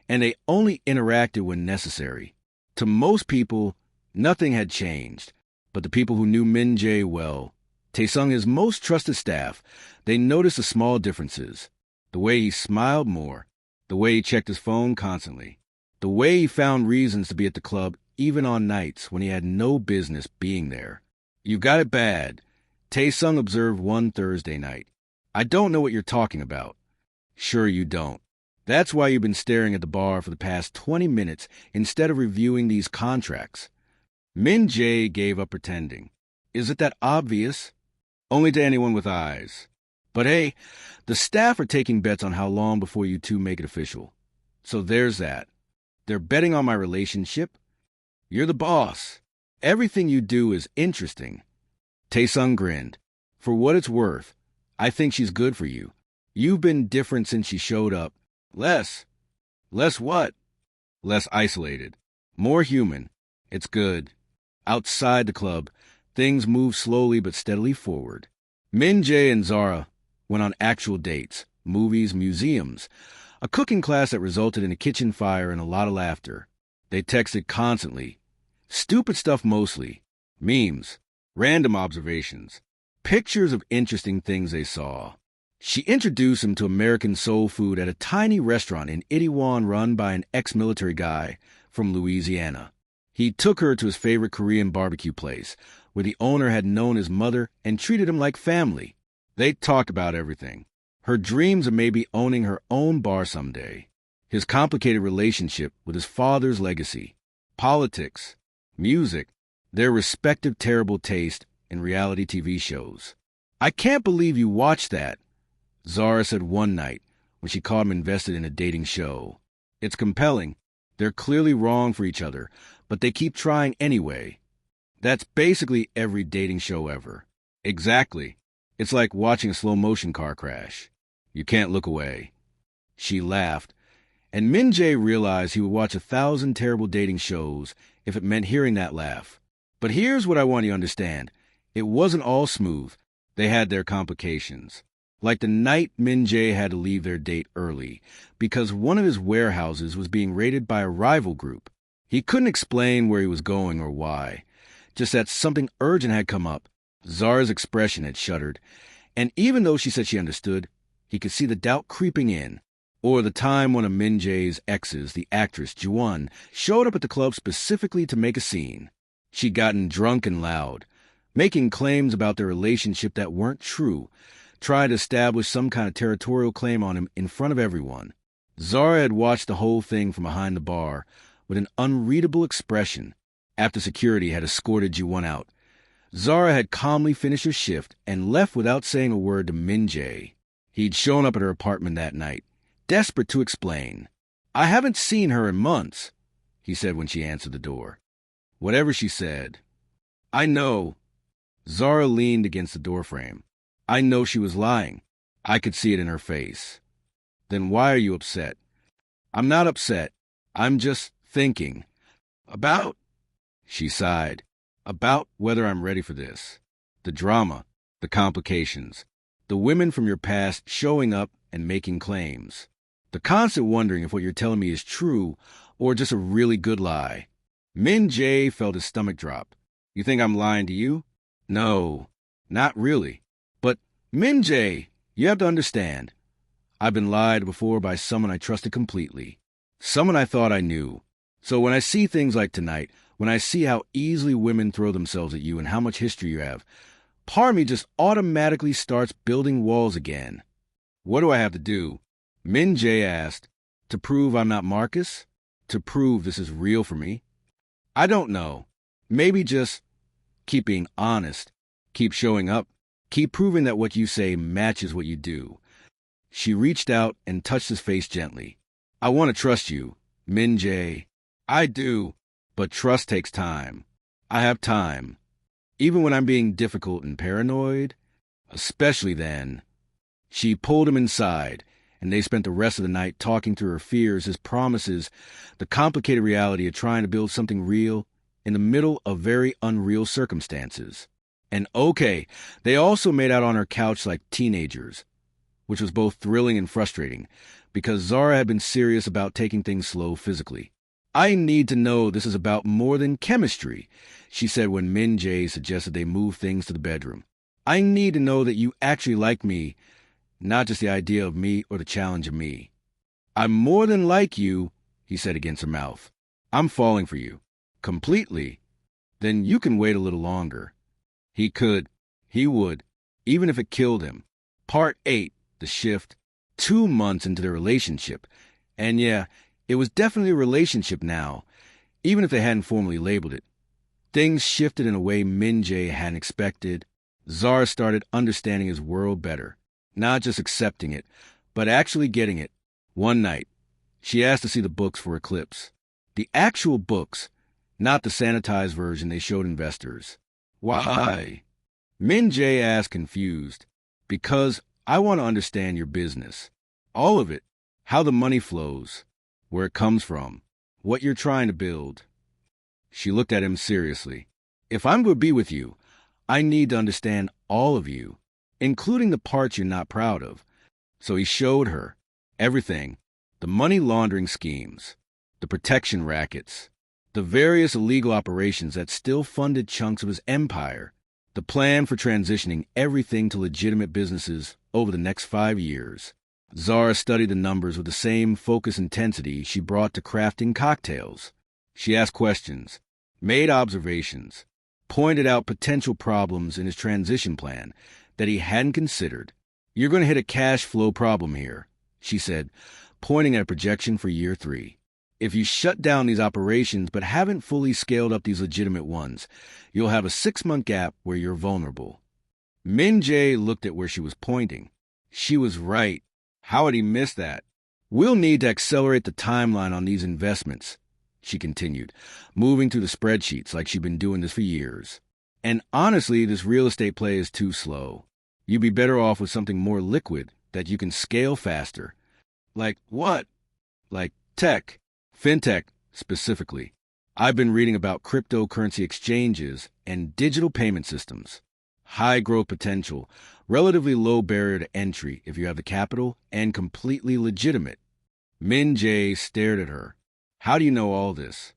and they only interacted when necessary. To most people, nothing had changed, but the people who knew Min Jae well, Taesung, his most trusted staff, they noticed the small differences. The way he smiled more, the way he checked his phone constantly, the way he found reasons to be at the club even on nights when he had no business being there. "You've got it bad," Taesung observed one Thursday night. "I don't know what you're talking about." "Sure you don't. That's why you've been staring at the bar for the past 20 minutes instead of reviewing these contracts." Min Jae gave up pretending. "Is it that obvious?" "Only to anyone with eyes. But hey, the staff are taking bets on how long before you two make it official. So there's that. They're betting on my relationship. You're the boss. Everything you do is interesting." Taesung grinned. "For what it's worth, I think she's good for you. You've been different since she showed up. Less what? Less isolated. More human. It's good." Outside the club, things moved slowly but steadily forward. Min Jae and Zara went on actual dates, movies, museums, a cooking class that resulted in a kitchen fire and a lot of laughter. They texted constantly. Stupid stuff mostly. Memes, random observations, pictures of interesting things they saw. She introduced him to American soul food at a tiny restaurant in Itaewon run by an ex-military guy from Louisiana. He took her to his favorite Korean barbecue place, where the owner had known his mother and treated him like family. They talked about everything. Her dreams of maybe owning her own bar someday. His complicated relationship with his father's legacy. Politics. Music. Their respective terrible taste in reality TV shows. "I can't believe you watched that," Zara said one night when she caught him invested in a dating show. "It's compelling. They're clearly wrong for each other, but they keep trying anyway." That's basically every dating show ever. Exactly. It's like watching a slow-motion car crash. You can't look away. She laughed, and Min Jae realized he would watch 1,000 terrible dating shows if it meant hearing that laugh. But here's what I want you to understand. It wasn't all smooth. They had their complications. Like the night Min Jae had to leave their date early because one of his warehouses was being raided by a rival group. He couldn't explain where he was going or why, just that something urgent had come up. Zara's expression had shuddered, and even though she said she understood, he could see the doubt creeping in. Or the time one of Min Jae's exes, the actress Ji-won, showed up at the club specifically to make a scene. She'd gotten drunk and loud, making claims about their relationship that weren't true, tried to establish some kind of territorial claim on him in front of everyone. Zara had watched the whole thing from behind the bar with an unreadable expression. After security had escorted Ji-won out, Zara had calmly finished her shift and left without saying a word to Min Jae. He'd shown up at her apartment that night, desperate to explain. "I haven't seen her in months," he said when she answered the door. Whatever she said. "I know." Zara leaned against the doorframe. "I know she was lying. I could see it in her face." "Then why are you upset?" "I'm not upset. I'm just thinking." "About?" She sighed. "About whether I'm ready for this. The drama, the complications, the women from your past showing up and making claims. The constant wondering if what you're telling me is true or just a really good lie." Min Jae felt his stomach drop. "You think I'm lying to you?" "No, not really. But, Min Jae, you have to understand. I've been lied before by someone I trusted completely. Someone I thought I knew. So when I see things like tonight, when I see how easily women throw themselves at you and how much history you have, part of me just automatically starts building walls again. What do I have to do? Min Jae asked. To prove I'm not Marcus? To prove this is real for me? I don't know. Maybe just keep being honest. Keep showing up. Keep proving that what you say matches what you do. She reached out and touched his face gently. I want to trust you, Min Jae. I do, but trust takes time. I have time. Even when I'm being difficult and paranoid, especially then. She pulled him inside, and they spent the rest of the night talking through her fears, his promises, the complicated reality of trying to build something real in the middle of very unreal circumstances. And okay, they also made out on her couch like teenagers, which was both thrilling and frustrating, because Zara had been serious about taking things slow physically. I need to know this is about more than chemistry, she said when Min Jae suggested they move things to the bedroom. I need to know that you actually like me, not just the idea of me or the challenge of me. I'm more than like you, he said against her mouth. I'm falling for you. Completely. Then you can wait a little longer. He could. He would. Even if it killed him. Part 8, the shift. 2 months into their relationship. And yeah, it was definitely a relationship now, even if they hadn't formally labeled it. Things shifted in a way Min Jae hadn't expected. Zara started understanding his world better. Not just accepting it, but actually getting it. One night, she asked to see the books for Eclipse. The actual books, not the sanitized version they showed investors. Why? Min Jae asked, confused. Because I want to understand your business. All of it. How the money flows. Where it comes from. What you're trying to build. She looked at him seriously. If I'm going to be with you, I need to understand all of you, including the parts you're not proud of. So he showed her everything. The money laundering schemes. The protection rackets. The various illegal operations that still funded chunks of his empire. The plan for transitioning everything to legitimate businesses over the next 5 years. Zara studied the numbers with the same focus intensity she brought to crafting cocktails. She asked questions, made observations, pointed out potential problems in his transition plan that he hadn't considered. You're going to hit a cash flow problem here, she said, pointing at a projection for year 3. If you shut down these operations but haven't fully scaled up these legitimate ones, you'll have a 6-month gap where you're vulnerable. Min Jae looked at where she was pointing. She was right. How had he missed that? We'll need to accelerate the timeline on these investments, she continued, moving through the spreadsheets like she'd been doing this for years. And honestly, this real estate play is too slow. You'd be better off with something more liquid that you can scale faster. Like what? Like tech. Fintech, specifically. I've been reading about cryptocurrency exchanges and digital payment systems. High growth potential, relatively low barrier to entry if you have the capital, and completely legitimate. Min Jae stared at her. How do you know all this?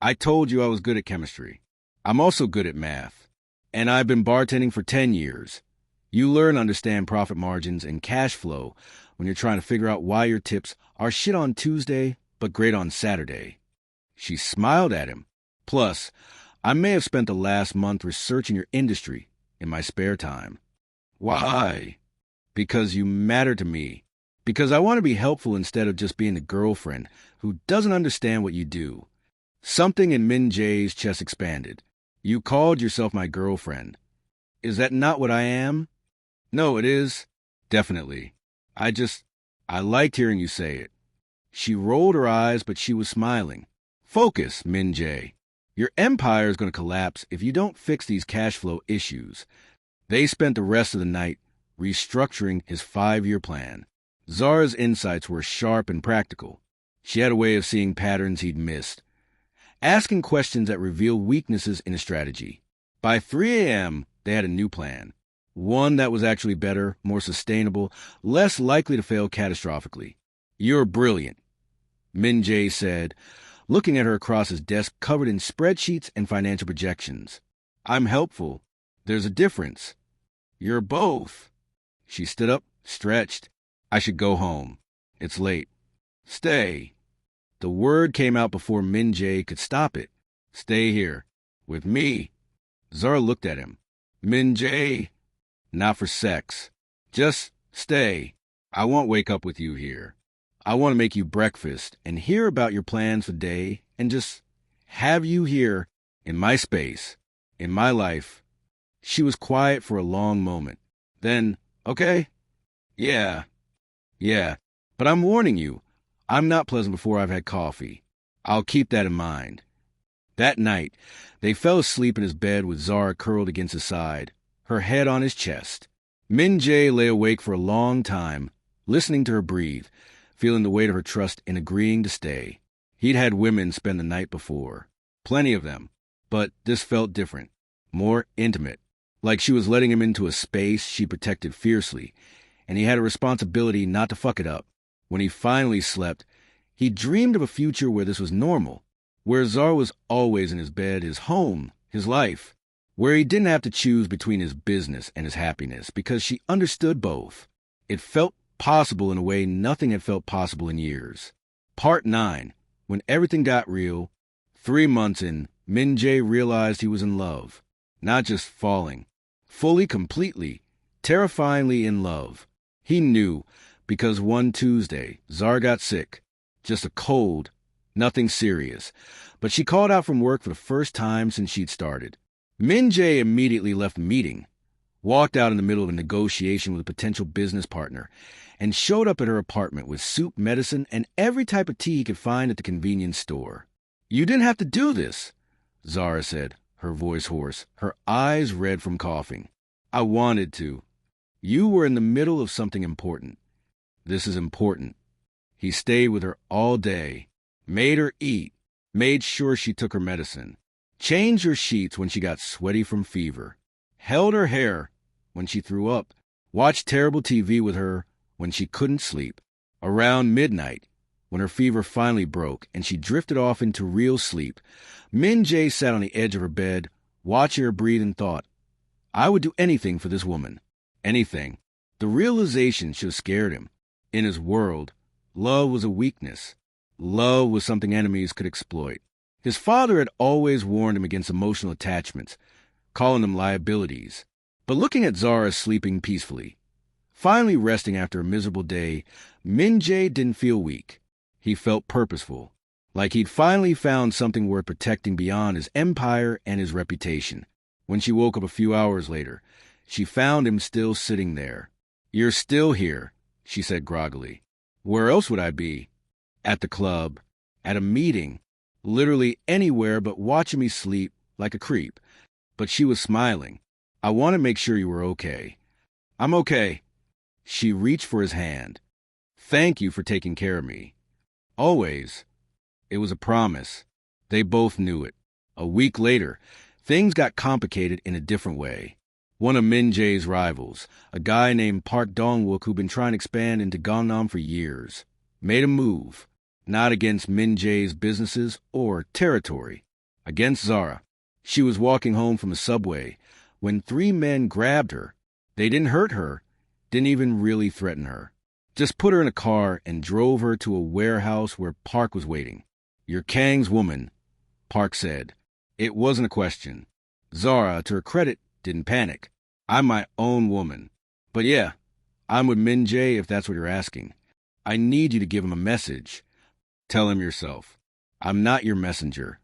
I told you I was good at chemistry. I'm also good at math. And I've been bartending for 10 years. You learn to understand profit margins and cash flow when you're trying to figure out why your tips are shit on Tuesday, but great on Saturday. She smiled at him. Plus, I may have spent the last month researching your industry in my spare time. Why? Because you matter to me. Because I want to be helpful instead of just being the girlfriend who doesn't understand what you do. Something in Min Jae's chest expanded. You called yourself my girlfriend. Is that not what I am? No, it is. Definitely. I liked hearing you say it. She rolled her eyes, but she was smiling. Focus, Min Jae. Your empire is going to collapse if you don't fix these cash flow issues. They spent the rest of the night restructuring his 5-year plan. Zara's insights were sharp and practical. She had a way of seeing patterns he'd missed, asking questions that revealed weaknesses in a strategy. By 3 a.m., they had a new plan. One that was actually better, more sustainable, less likely to fail catastrophically. You're brilliant, Min Jae said, looking at her across his desk covered in spreadsheets and financial projections. I'm helpful. There's a difference. You're both. She stood up, stretched. I should go home. It's late. Stay. The word came out before Min Jae could stop it. Stay here. With me. Zara looked at him. Min Jae, not for sex. Just stay. I won't wake up with you here. I want to make you breakfast and hear about your plans for the day and just have you here in my space, in my life. She was quiet for a long moment. Then, okay, yeah, but I'm warning you, I'm not pleasant before I've had coffee. I'll keep that in mind. That night, they fell asleep in his bed with Zara curled against his side, her head on his chest. Min Jae lay awake for a long time, listening to her breathe, feeling the weight of her trust and agreeing to stay. He'd had women spend the night before. Plenty of them. But this felt different. More intimate. Like she was letting him into a space she protected fiercely, and he had a responsibility not to fuck it up. When he finally slept, he dreamed of a future where this was normal, where Zara was always in his bed, his home, his life, where he didn't have to choose between his business and his happiness because she understood both. It felt possible in a way nothing had felt possible in years. Part 9. When everything got real, 3 months in, Min Jae realized he was in love. Not just falling. Fully, completely, terrifyingly in love. He knew, because one Tuesday, Zara got sick. Just a cold, nothing serious. But she called out from work for the first time since she'd started. Min Jae immediately left the meeting, walked out in the middle of a negotiation with a potential business partner, and showed up at her apartment with soup, medicine, and every type of tea he could find at the convenience store. "You didn't have to do this," Zara said, her voice hoarse, her eyes red from coughing. "I wanted to. You were in the middle of something important. This is important." He stayed with her all day, made her eat, made sure she took her medicine, changed her sheets when she got sweaty from fever, held her hair when she threw up, watched terrible TV with her when she couldn't sleep. Around midnight, when her fever finally broke and she drifted off into real sleep, Min Jae sat on the edge of her bed, watching her breathe and thought, I would do anything for this woman. Anything. The realization should have scared him. In his world, love was a weakness. Love was something enemies could exploit. His father had always warned him against emotional attachments, calling them liabilities. But looking at Zara sleeping peacefully, finally resting after a miserable day, Min Jae didn't feel weak. He felt purposeful, like he'd finally found something worth protecting beyond his empire and his reputation. When she woke up a few hours later, she found him still sitting there. "You're still here," she said groggily. "Where else would I be? At the club, at a meeting, literally anywhere but watching me sleep like a creep." But she was smiling. "I want to make sure you were okay." "I'm okay." She reached for his hand. "Thank you for taking care of me. Always." It was a promise. They both knew it. A week later, things got complicated in a different way. One of Min Jae's rivals, a guy named Park Dong-wook who'd been trying to expand into Gangnam for years, made a move, not against Min Jae's businesses or territory, against Zara. She was walking home from a subway when 3 men grabbed her. They didn't hurt her, didn't even really threaten her. Just put her in a car and drove her to a warehouse where Park was waiting. "You're Kang's woman," Park said. It wasn't a question. Zara, to her credit, didn't panic. "I'm my own woman. But yeah, I'm with Min Jae if that's what you're asking. I need you to give him a message. Tell him yourself. I'm not your messenger."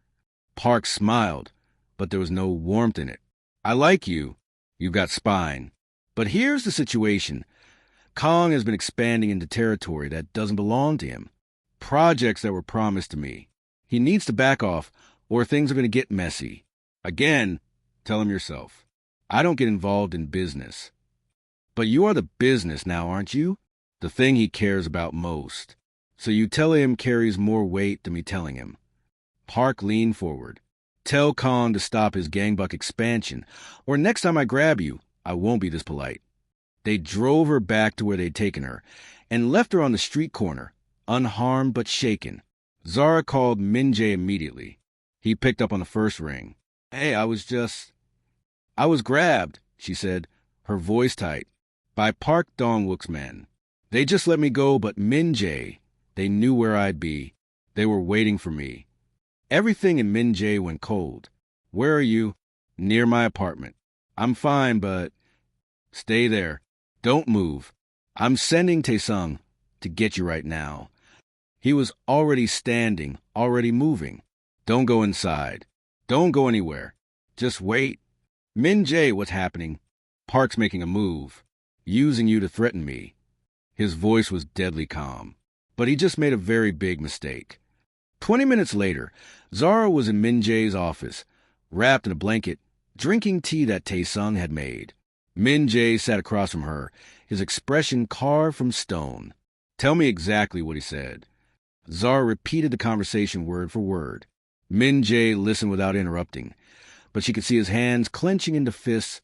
Park smiled, but there was no warmth in it. "I like you. You've got spine. But here's the situation. Kong has been expanding into territory that doesn't belong to him. Projects that were promised to me. He needs to back off, or things are going to get messy. Again, tell him yourself. I don't get involved in business. But you are the business now, aren't you? The thing he cares about most. So you tell him carries more weight than me telling him." Park leaned forward. "Tell Kong to stop his gangbuck expansion, or next time I grab you, I won't be this polite." They drove her back to where they'd taken her, and left her on the street corner, unharmed but shaken. Zara called Min Jae immediately. He picked up on the first ring. "Hey, I was grabbed," she said, her voice tight, "by Park Dong-wook's men. They just let me go, but Min Jae, they knew where I'd be. They were waiting for me." Everything in Min Jae went cold. "Where are you?" "Near my apartment." I'm fine, but... Stay there. Don't move. I'm sending Taesung to get you right now. He was already standing, already moving. Don't go inside. Don't go anywhere. Just wait. Min Jae, what's happening? Park's making a move, using you to threaten me. His voice was deadly calm, but he just made a very big mistake. 20 minutes later, Zara was in Min Jae's office, wrapped in a blanket, drinking tea that Taesung had made. Min Jae sat across from her, his expression carved from stone. Tell me exactly what he said. Zara repeated the conversation word for word. Min Jae listened without interrupting, but she could see his hands clenching into fists,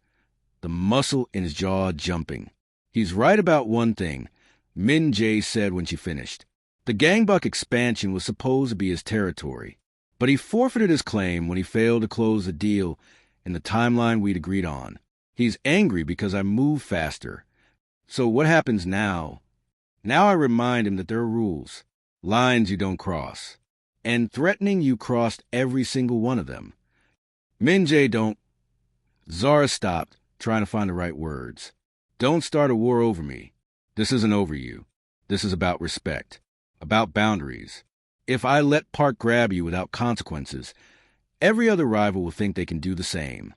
the muscle in his jaw jumping. He's right about one thing, Min Jae said when she finished. The Gangbuk expansion was supposed to be his territory, but he forfeited his claim when he failed to close the deal in the timeline we'd agreed on. He's angry because I move faster. So what happens now? Now I remind him that there are rules, lines you don't cross, and threatening you crossed every single one of them. Min Jae, don't... Zara stopped, trying to find the right words. Don't start a war over me. This isn't over you. This is about respect, about boundaries. If I let Park grab you without consequences, every other rival will think they can do the same.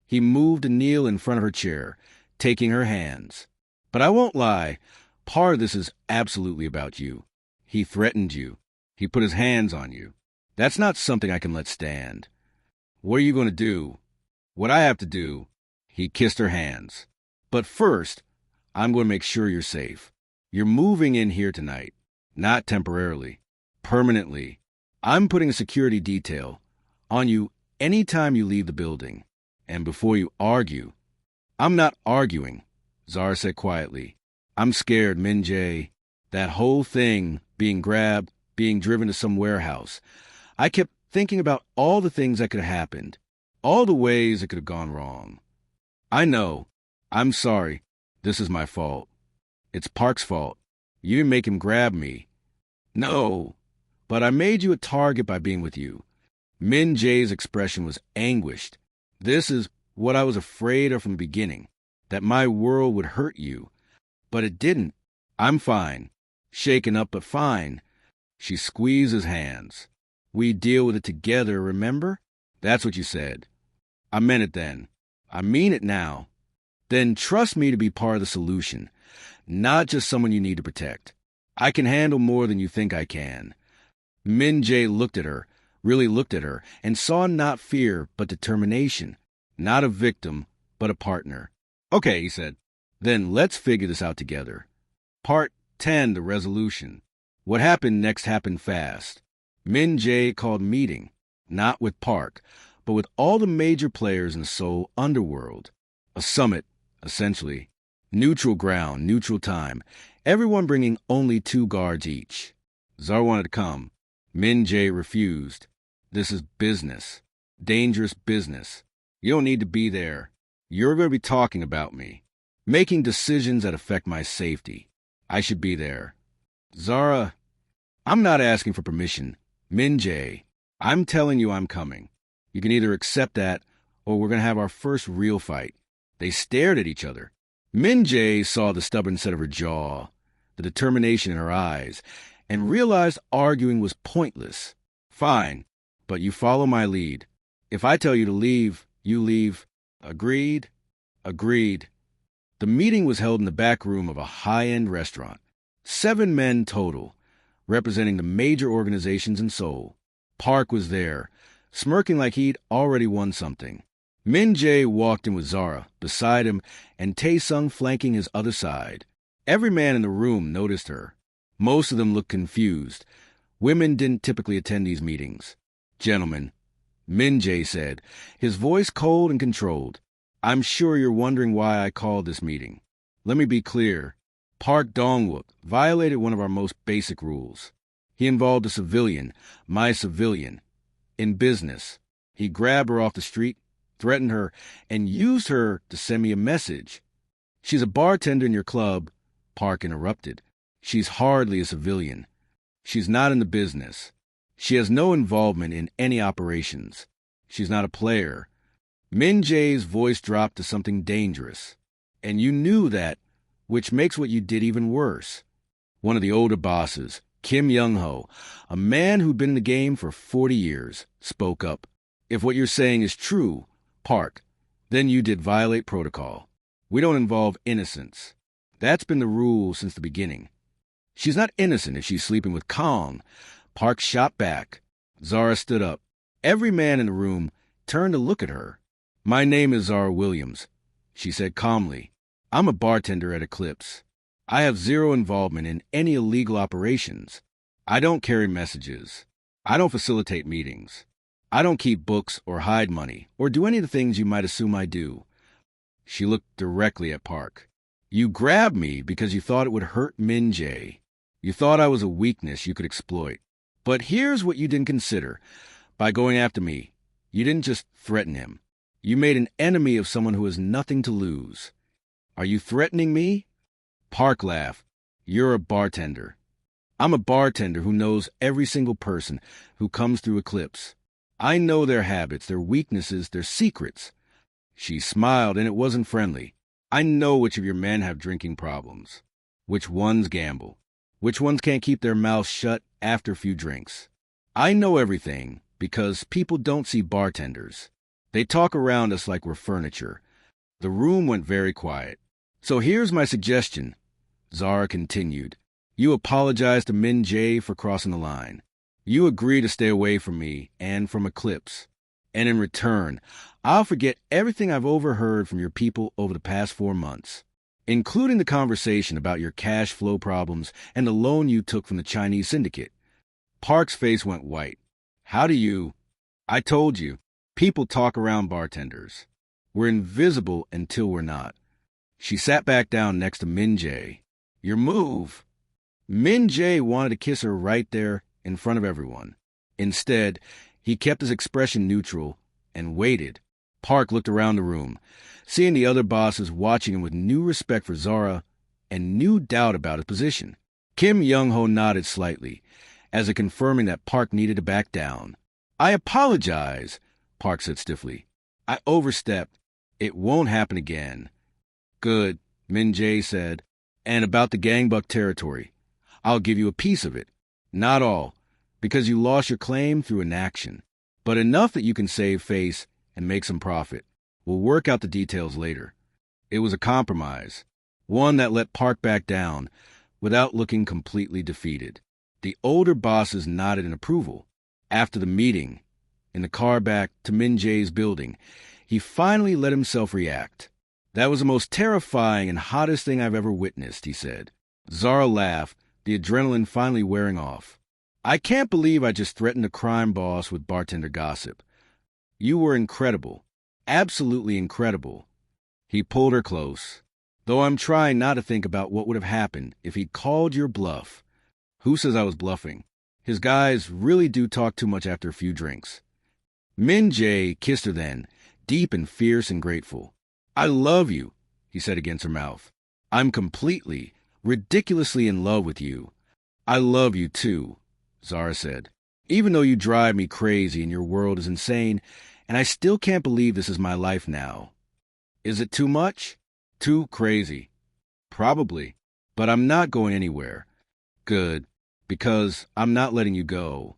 He moved to kneel in front of her chair, taking her hands. But I won't lie, part of this is absolutely about you. He threatened you. He put his hands on you. That's not something I can let stand. What are you going to do? What I have to do? He kissed her hands. But first, I'm going to make sure you're safe. You're moving in here tonight. Not temporarily. Permanently. I'm putting a security detail on you anytime you leave the building. And before you argue... I'm not arguing, Zara said quietly. I'm scared, Min Jae. That whole thing, being grabbed, being driven to some warehouse. I kept thinking about all the things that could have happened. All the ways it could have gone wrong. I know. I'm sorry. This is my fault. It's Park's fault. You didn't make him grab me. No, but I made you a target by being with you. Min Jae's expression was anguished. This is what I was afraid of from the beginning, that my world would hurt you. But it didn't. I'm fine. Shaken up, but fine. She squeezed his hands. We deal with it together, remember? That's what you said. I meant it then. I mean it now. Then trust me to be part of the solution, not just someone you need to protect. I can handle more than you think I can. Min Jae looked at her, really looked at her, and saw not fear, but determination. Not a victim, but a partner. Okay, he said. Then let's figure this out together. Part 10, the resolution. What happened next happened fast. Min Jae called a meeting, not with Park, but with all the major players in Seoul underworld. A summit, essentially. Neutral ground, neutral time. Everyone bringing only 2 guards each. Zara wanted to come. Min Jae refused. This is business. Dangerous business. You don't need to be there. You're going to be talking about me. Making decisions that affect my safety. I should be there. Zara, I'm not asking for permission. Min Jae, I'm telling you I'm coming. You can either accept that, or we're going to have our first real fight. They stared at each other. Min Jae saw the stubborn set of her jaw, the determination in her eyes, and realized arguing was pointless. Fine, but you follow my lead. If I tell you to leave, you leave. Agreed? Agreed. The meeting was held in the back room of a high-end restaurant. 7 men total, representing the major organizations in Seoul. Park was there, smirking like he'd already won something. Min Jae walked in with Zara beside him and Taesung flanking his other side. Every man in the room noticed her. Most of them looked confused. Women didn't typically attend these meetings. Gentlemen, Min Jae said, his voice cold and controlled, I'm sure you're wondering why I called this meeting. Let me be clear. Park Dong-wook violated one of our most basic rules. He involved a civilian, my civilian, in business. He grabbed her off the street, threatened her, and used her to send me a message. She's a bartender in your club, Park interrupted. She's hardly a civilian. She's not in the business. She has no involvement in any operations. She's not a player. Min Jae's voice dropped to something dangerous. And you knew that, which makes what you did even worse. One of the older bosses, Kim Young-ho, a man who'd been in the game for 40 years, spoke up. If what you're saying is true, Park, then you did violate protocol. We don't involve innocents. That's been the rule since the beginning. She's not innocent if she's sleeping with Kong. Park shot back. Zara stood up. Every man in the room turned to look at her. My name is Zara Williams, she said calmly. I'm a bartender at Eclipse. I have zero involvement in any illegal operations. I don't carry messages. I don't facilitate meetings. I don't keep books or hide money or do any of the things you might assume I do. She looked directly at Park. You grabbed me because you thought it would hurt Min Jae. You thought I was a weakness you could exploit. But here's what you didn't consider. By going after me, you didn't just threaten him. You made an enemy of someone who has nothing to lose. Are you threatening me? Park laughed. You're a bartender. I'm a bartender who knows every single person who comes through Eclipse. I know their habits, their weaknesses, their secrets. She smiled, and it wasn't friendly. I know which of your men have drinking problems. Which ones gamble. Which ones can't keep their mouths shut after a few drinks. I know everything because people don't see bartenders. They talk around us like we're furniture. The room went very quiet. So here's my suggestion, Zara continued. You apologize to Min Jae for crossing the line. You agree to stay away from me and from Eclipse. And in return, I'll forget everything I've overheard from your people over the past 4 months, including the conversation about your cash flow problems and the loan you took from the Chinese syndicate. Park's face went white. How do you... I told you, people talk around bartenders. We're invisible until we're not. She sat back down next to Min Jae. Your move. Min Jae wanted to kiss her right there in front of everyone. Instead, he kept his expression neutral and waited. Park looked around the room, seeing the other bosses watching him with new respect for Zara and new doubt about his position. Kim Young-ho nodded slightly, as if confirming that Park needed to back down. I apologize, Park said stiffly. I overstepped. It won't happen again. Good, Min Jae said. And about the Gangbuk territory, I'll give you a piece of it. Not all, because you lost your claim through inaction, but enough that you can save face and make some profit. We'll work out the details later. It was a compromise, one that let Park back down without looking completely defeated. The older bosses nodded in approval. After the meeting, in the car back to Min Jae's building, he finally let himself react. That was the most terrifying and hottest thing I've ever witnessed, he said. Zara laughed, the adrenaline finally wearing off. I can't believe I just threatened a crime boss with bartender gossip. You were incredible. Absolutely incredible. He pulled her close. Though I'm trying not to think about what would have happened if he'd called your bluff. Who says I was bluffing? His guys really do talk too much after a few drinks. Min Jae kissed her then, deep and fierce and grateful. I love you, he said against her mouth. I'm completely, ridiculously in love with you. I love you too, Zara said. Even though you drive me crazy and your world is insane, and I still can't believe this is my life now. Is it too much? Too crazy? Probably. But I'm not going anywhere. Good. Because I'm not letting you go.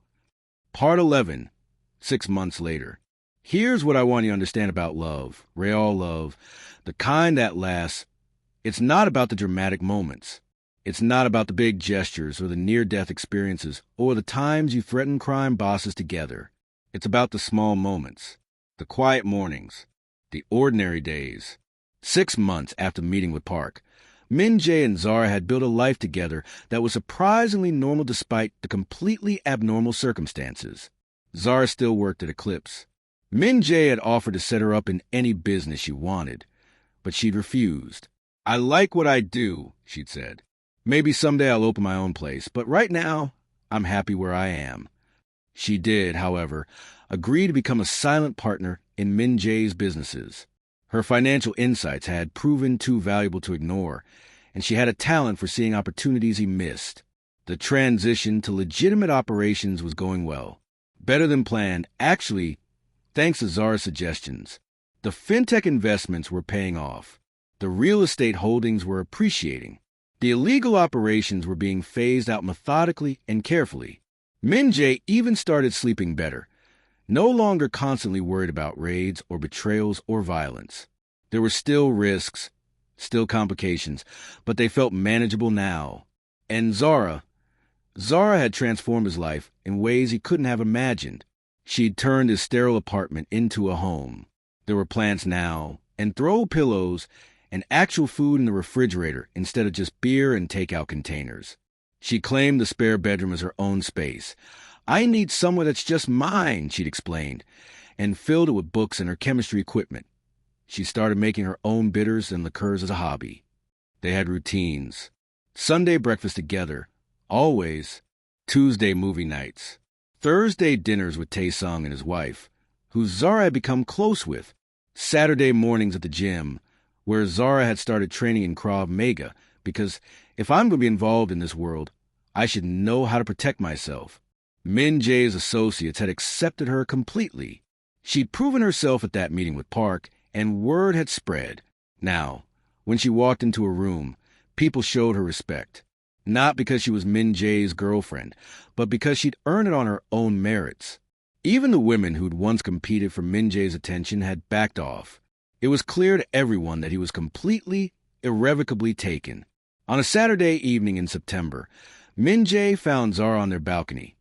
Part 11, 6 months later. Here's what I want you to understand about love, real love, the kind that lasts. It's not about the dramatic moments. It's not about the big gestures or the near-death experiences or the times you threaten crime bosses together. It's about the small moments, the quiet mornings, the ordinary days. 6 months after meeting with Park, Min Jae and Zara had built a life together that was surprisingly normal despite the completely abnormal circumstances. Zara still worked at Eclipse. Min Jae had offered to set her up in any business she wanted, but she'd refused. I like what I do, she'd said. Maybe someday I'll open my own place, but right now, I'm happy where I am. She did, however, agree to become a silent partner in Min Jae's businesses. Her financial insights had proven too valuable to ignore, and she had a talent for seeing opportunities he missed. The transition to legitimate operations was going well. Better than planned, actually, thanks to Zara's suggestions. The fintech investments were paying off. The real estate holdings were appreciating. The illegal operations were being phased out methodically and carefully. Min-jae even started sleeping better, no longer constantly worried about raids or betrayals or violence. There were still risks, still complications, but they felt manageable now. And Zara had transformed his life in ways he couldn't have imagined. She'd turned his sterile apartment into a home. There were plants now, and throw pillows, and actual food in the refrigerator instead of just beer and takeout containers. She claimed the spare bedroom as her own space. "I need somewhere that's just mine," she'd explained, and filled it with books and her chemistry equipment. She started making her own bitters and liqueurs as a hobby. They had routines. Sunday breakfast together, always. Tuesday movie nights. Thursday dinners with Tae-sung and his wife, who Zara had become close with. Saturday mornings at the gym, where Zara had started training in Krav Maga, because if I'm going to be involved in this world, I should know how to protect myself. Min-jae's associates had accepted her completely. She'd proven herself at that meeting with Park, and word had spread. Now, when she walked into a room, people showed her respect. Not because she was Min-jae's girlfriend, but because she'd earned it on her own merits. Even the women who'd once competed for Min-jae's attention had backed off. It was clear to everyone that he was completely, irrevocably taken. On a Saturday evening in September, Min-jae found Zara on their balcony,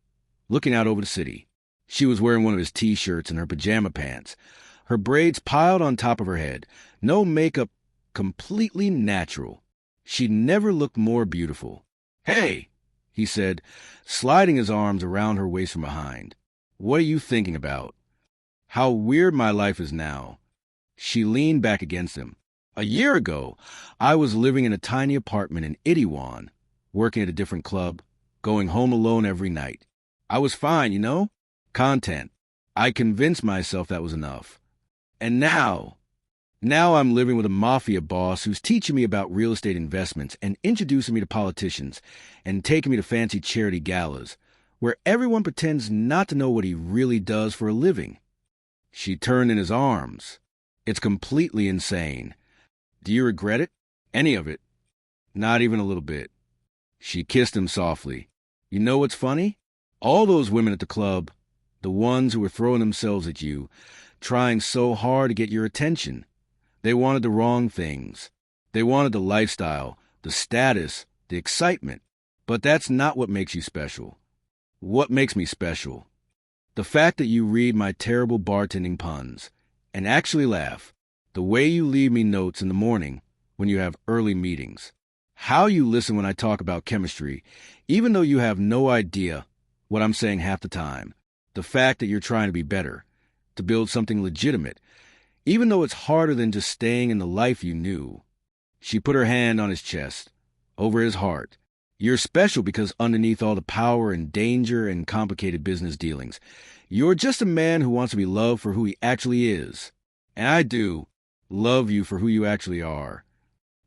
looking out over the city. She was wearing one of his T-shirts and her pajama pants, her braids piled on top of her head, no makeup, completely natural. She'd never looked more beautiful. "Hey," he said, sliding his arms around her waist from behind. "What are you thinking about?" "How weird my life is now." She leaned back against him. "A year ago, I was living in a tiny apartment in Itaewon, working at a different club, going home alone every night. I was fine, you know? Content. I convinced myself that was enough. And now I'm living with a mafia boss who's teaching me about real estate investments and introducing me to politicians and taking me to fancy charity galas, where everyone pretends not to know what he really does for a living." She turned in his arms. "It's completely insane. Do you regret it? Any of it?" "Not even a little bit." She kissed him softly. "You know what's funny? All those women at the club, the ones who were throwing themselves at you, trying so hard to get your attention, they wanted the wrong things. They wanted the lifestyle, the status, the excitement. But that's not what makes you special. What makes me special? The fact that you read my terrible bartending puns and actually laugh. The way you leave me notes in the morning when you have early meetings. How you listen when I talk about chemistry, even though you have no idea what I'm saying half the time. The fact that you're trying to be better, to build something legitimate, even though it's harder than just staying in the life you knew." She put her hand on his chest, over his heart. "You're special because underneath all the power and danger and complicated business dealings, you're just a man who wants to be loved for who he actually is. And I do love you for who you actually are."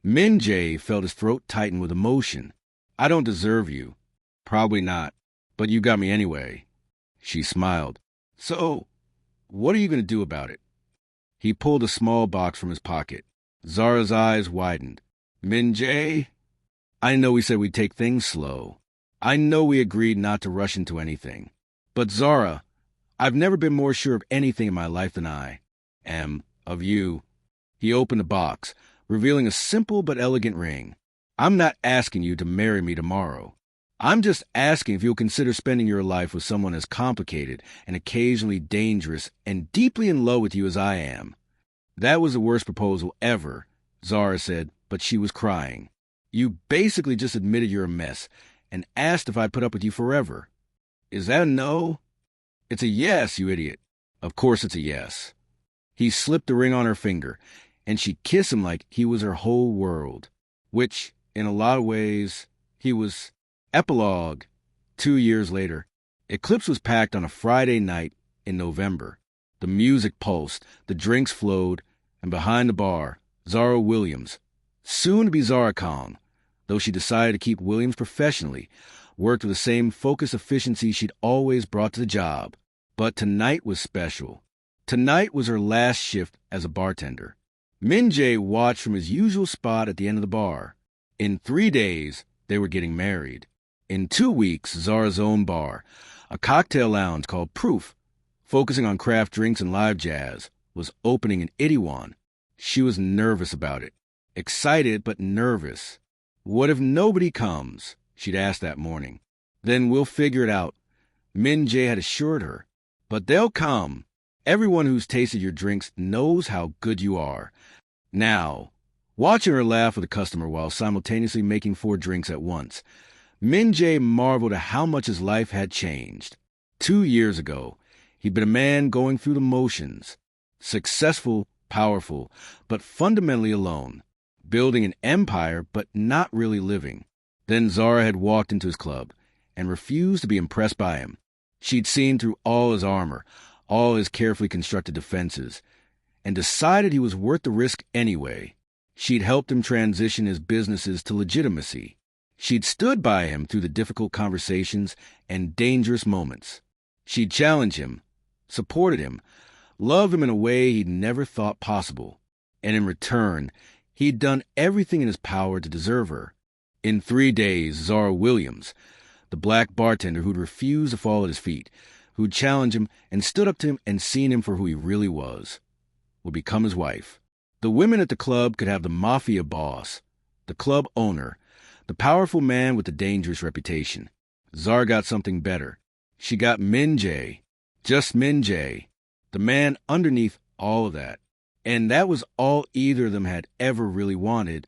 Min-jae felt his throat tighten with emotion. "I don't deserve you. Probably not. But you got me anyway." She smiled. "So, what are you going to do about it?" He pulled a small box from his pocket. Zara's eyes widened. "Min-jae, I know we said we'd take things slow. I know we agreed not to rush into anything. But Zara, I've never been more sure of anything in my life than I am of you." He opened the box, revealing a simple but elegant ring. "I'm not asking you to marry me tomorrow. I'm just asking if you'll consider spending your life with someone as complicated and occasionally dangerous and deeply in love with you as I am." "That was the worst proposal ever," Zara said, but she was crying. "You basically just admitted you're a mess and asked if I'd put up with you forever. Is that a no?" "It's a yes, you idiot." "Of course it's a yes." He slipped the ring on her finger, and she kissed him like he was her whole world, which, in a lot of ways, he was. Epilogue. 2 years later. Eclipse was packed on a Friday night in November. The music pulsed, the drinks flowed, and behind the bar, Zara Williams, soon to be Zara Kong, though she decided to keep Williams professionally, worked with the same focused efficiency she'd always brought to the job. But tonight was special. Tonight was her last shift as a bartender. Min Jae watched from his usual spot at the end of the bar. In 3 days, they were getting married. In 2 weeks, Zara's own bar, a cocktail lounge called Proof, focusing on craft drinks and live jazz, was opening in Itaewon. She was nervous about it. Excited, but nervous. What if nobody comes? She'd asked that morning. Then we'll figure it out, Min Jae had assured her. But they'll come. Everyone who's tasted your drinks knows how good you are. Now, watching her laugh with a customer while simultaneously making 4 drinks at once, Min Jae marveled at how much his life had changed. 2 years ago, he'd been a man going through the motions, successful, powerful, but fundamentally alone, building an empire but not really living. Then Zara had walked into his club and refused to be impressed by him. She'd seen through all his armor, all his carefully constructed defenses, and decided he was worth the risk anyway. She'd helped him transition his businesses to legitimacy. She'd stood by him through the difficult conversations and dangerous moments. She'd challenged him, supported him, loved him in a way he'd never thought possible. And in return, he'd done everything in his power to deserve her. In 3 days, Zara Williams, the black bartender who'd refused to fall at his feet, who'd challenged him and stood up to him and seen him for who he really was, would become his wife. The women at the club could have the Mafia boss, the club owner, the powerful man with the dangerous reputation. Zara got something better. She got Min Jae, just Min Jae, the man underneath all of that. And that was all either of them had ever really wanted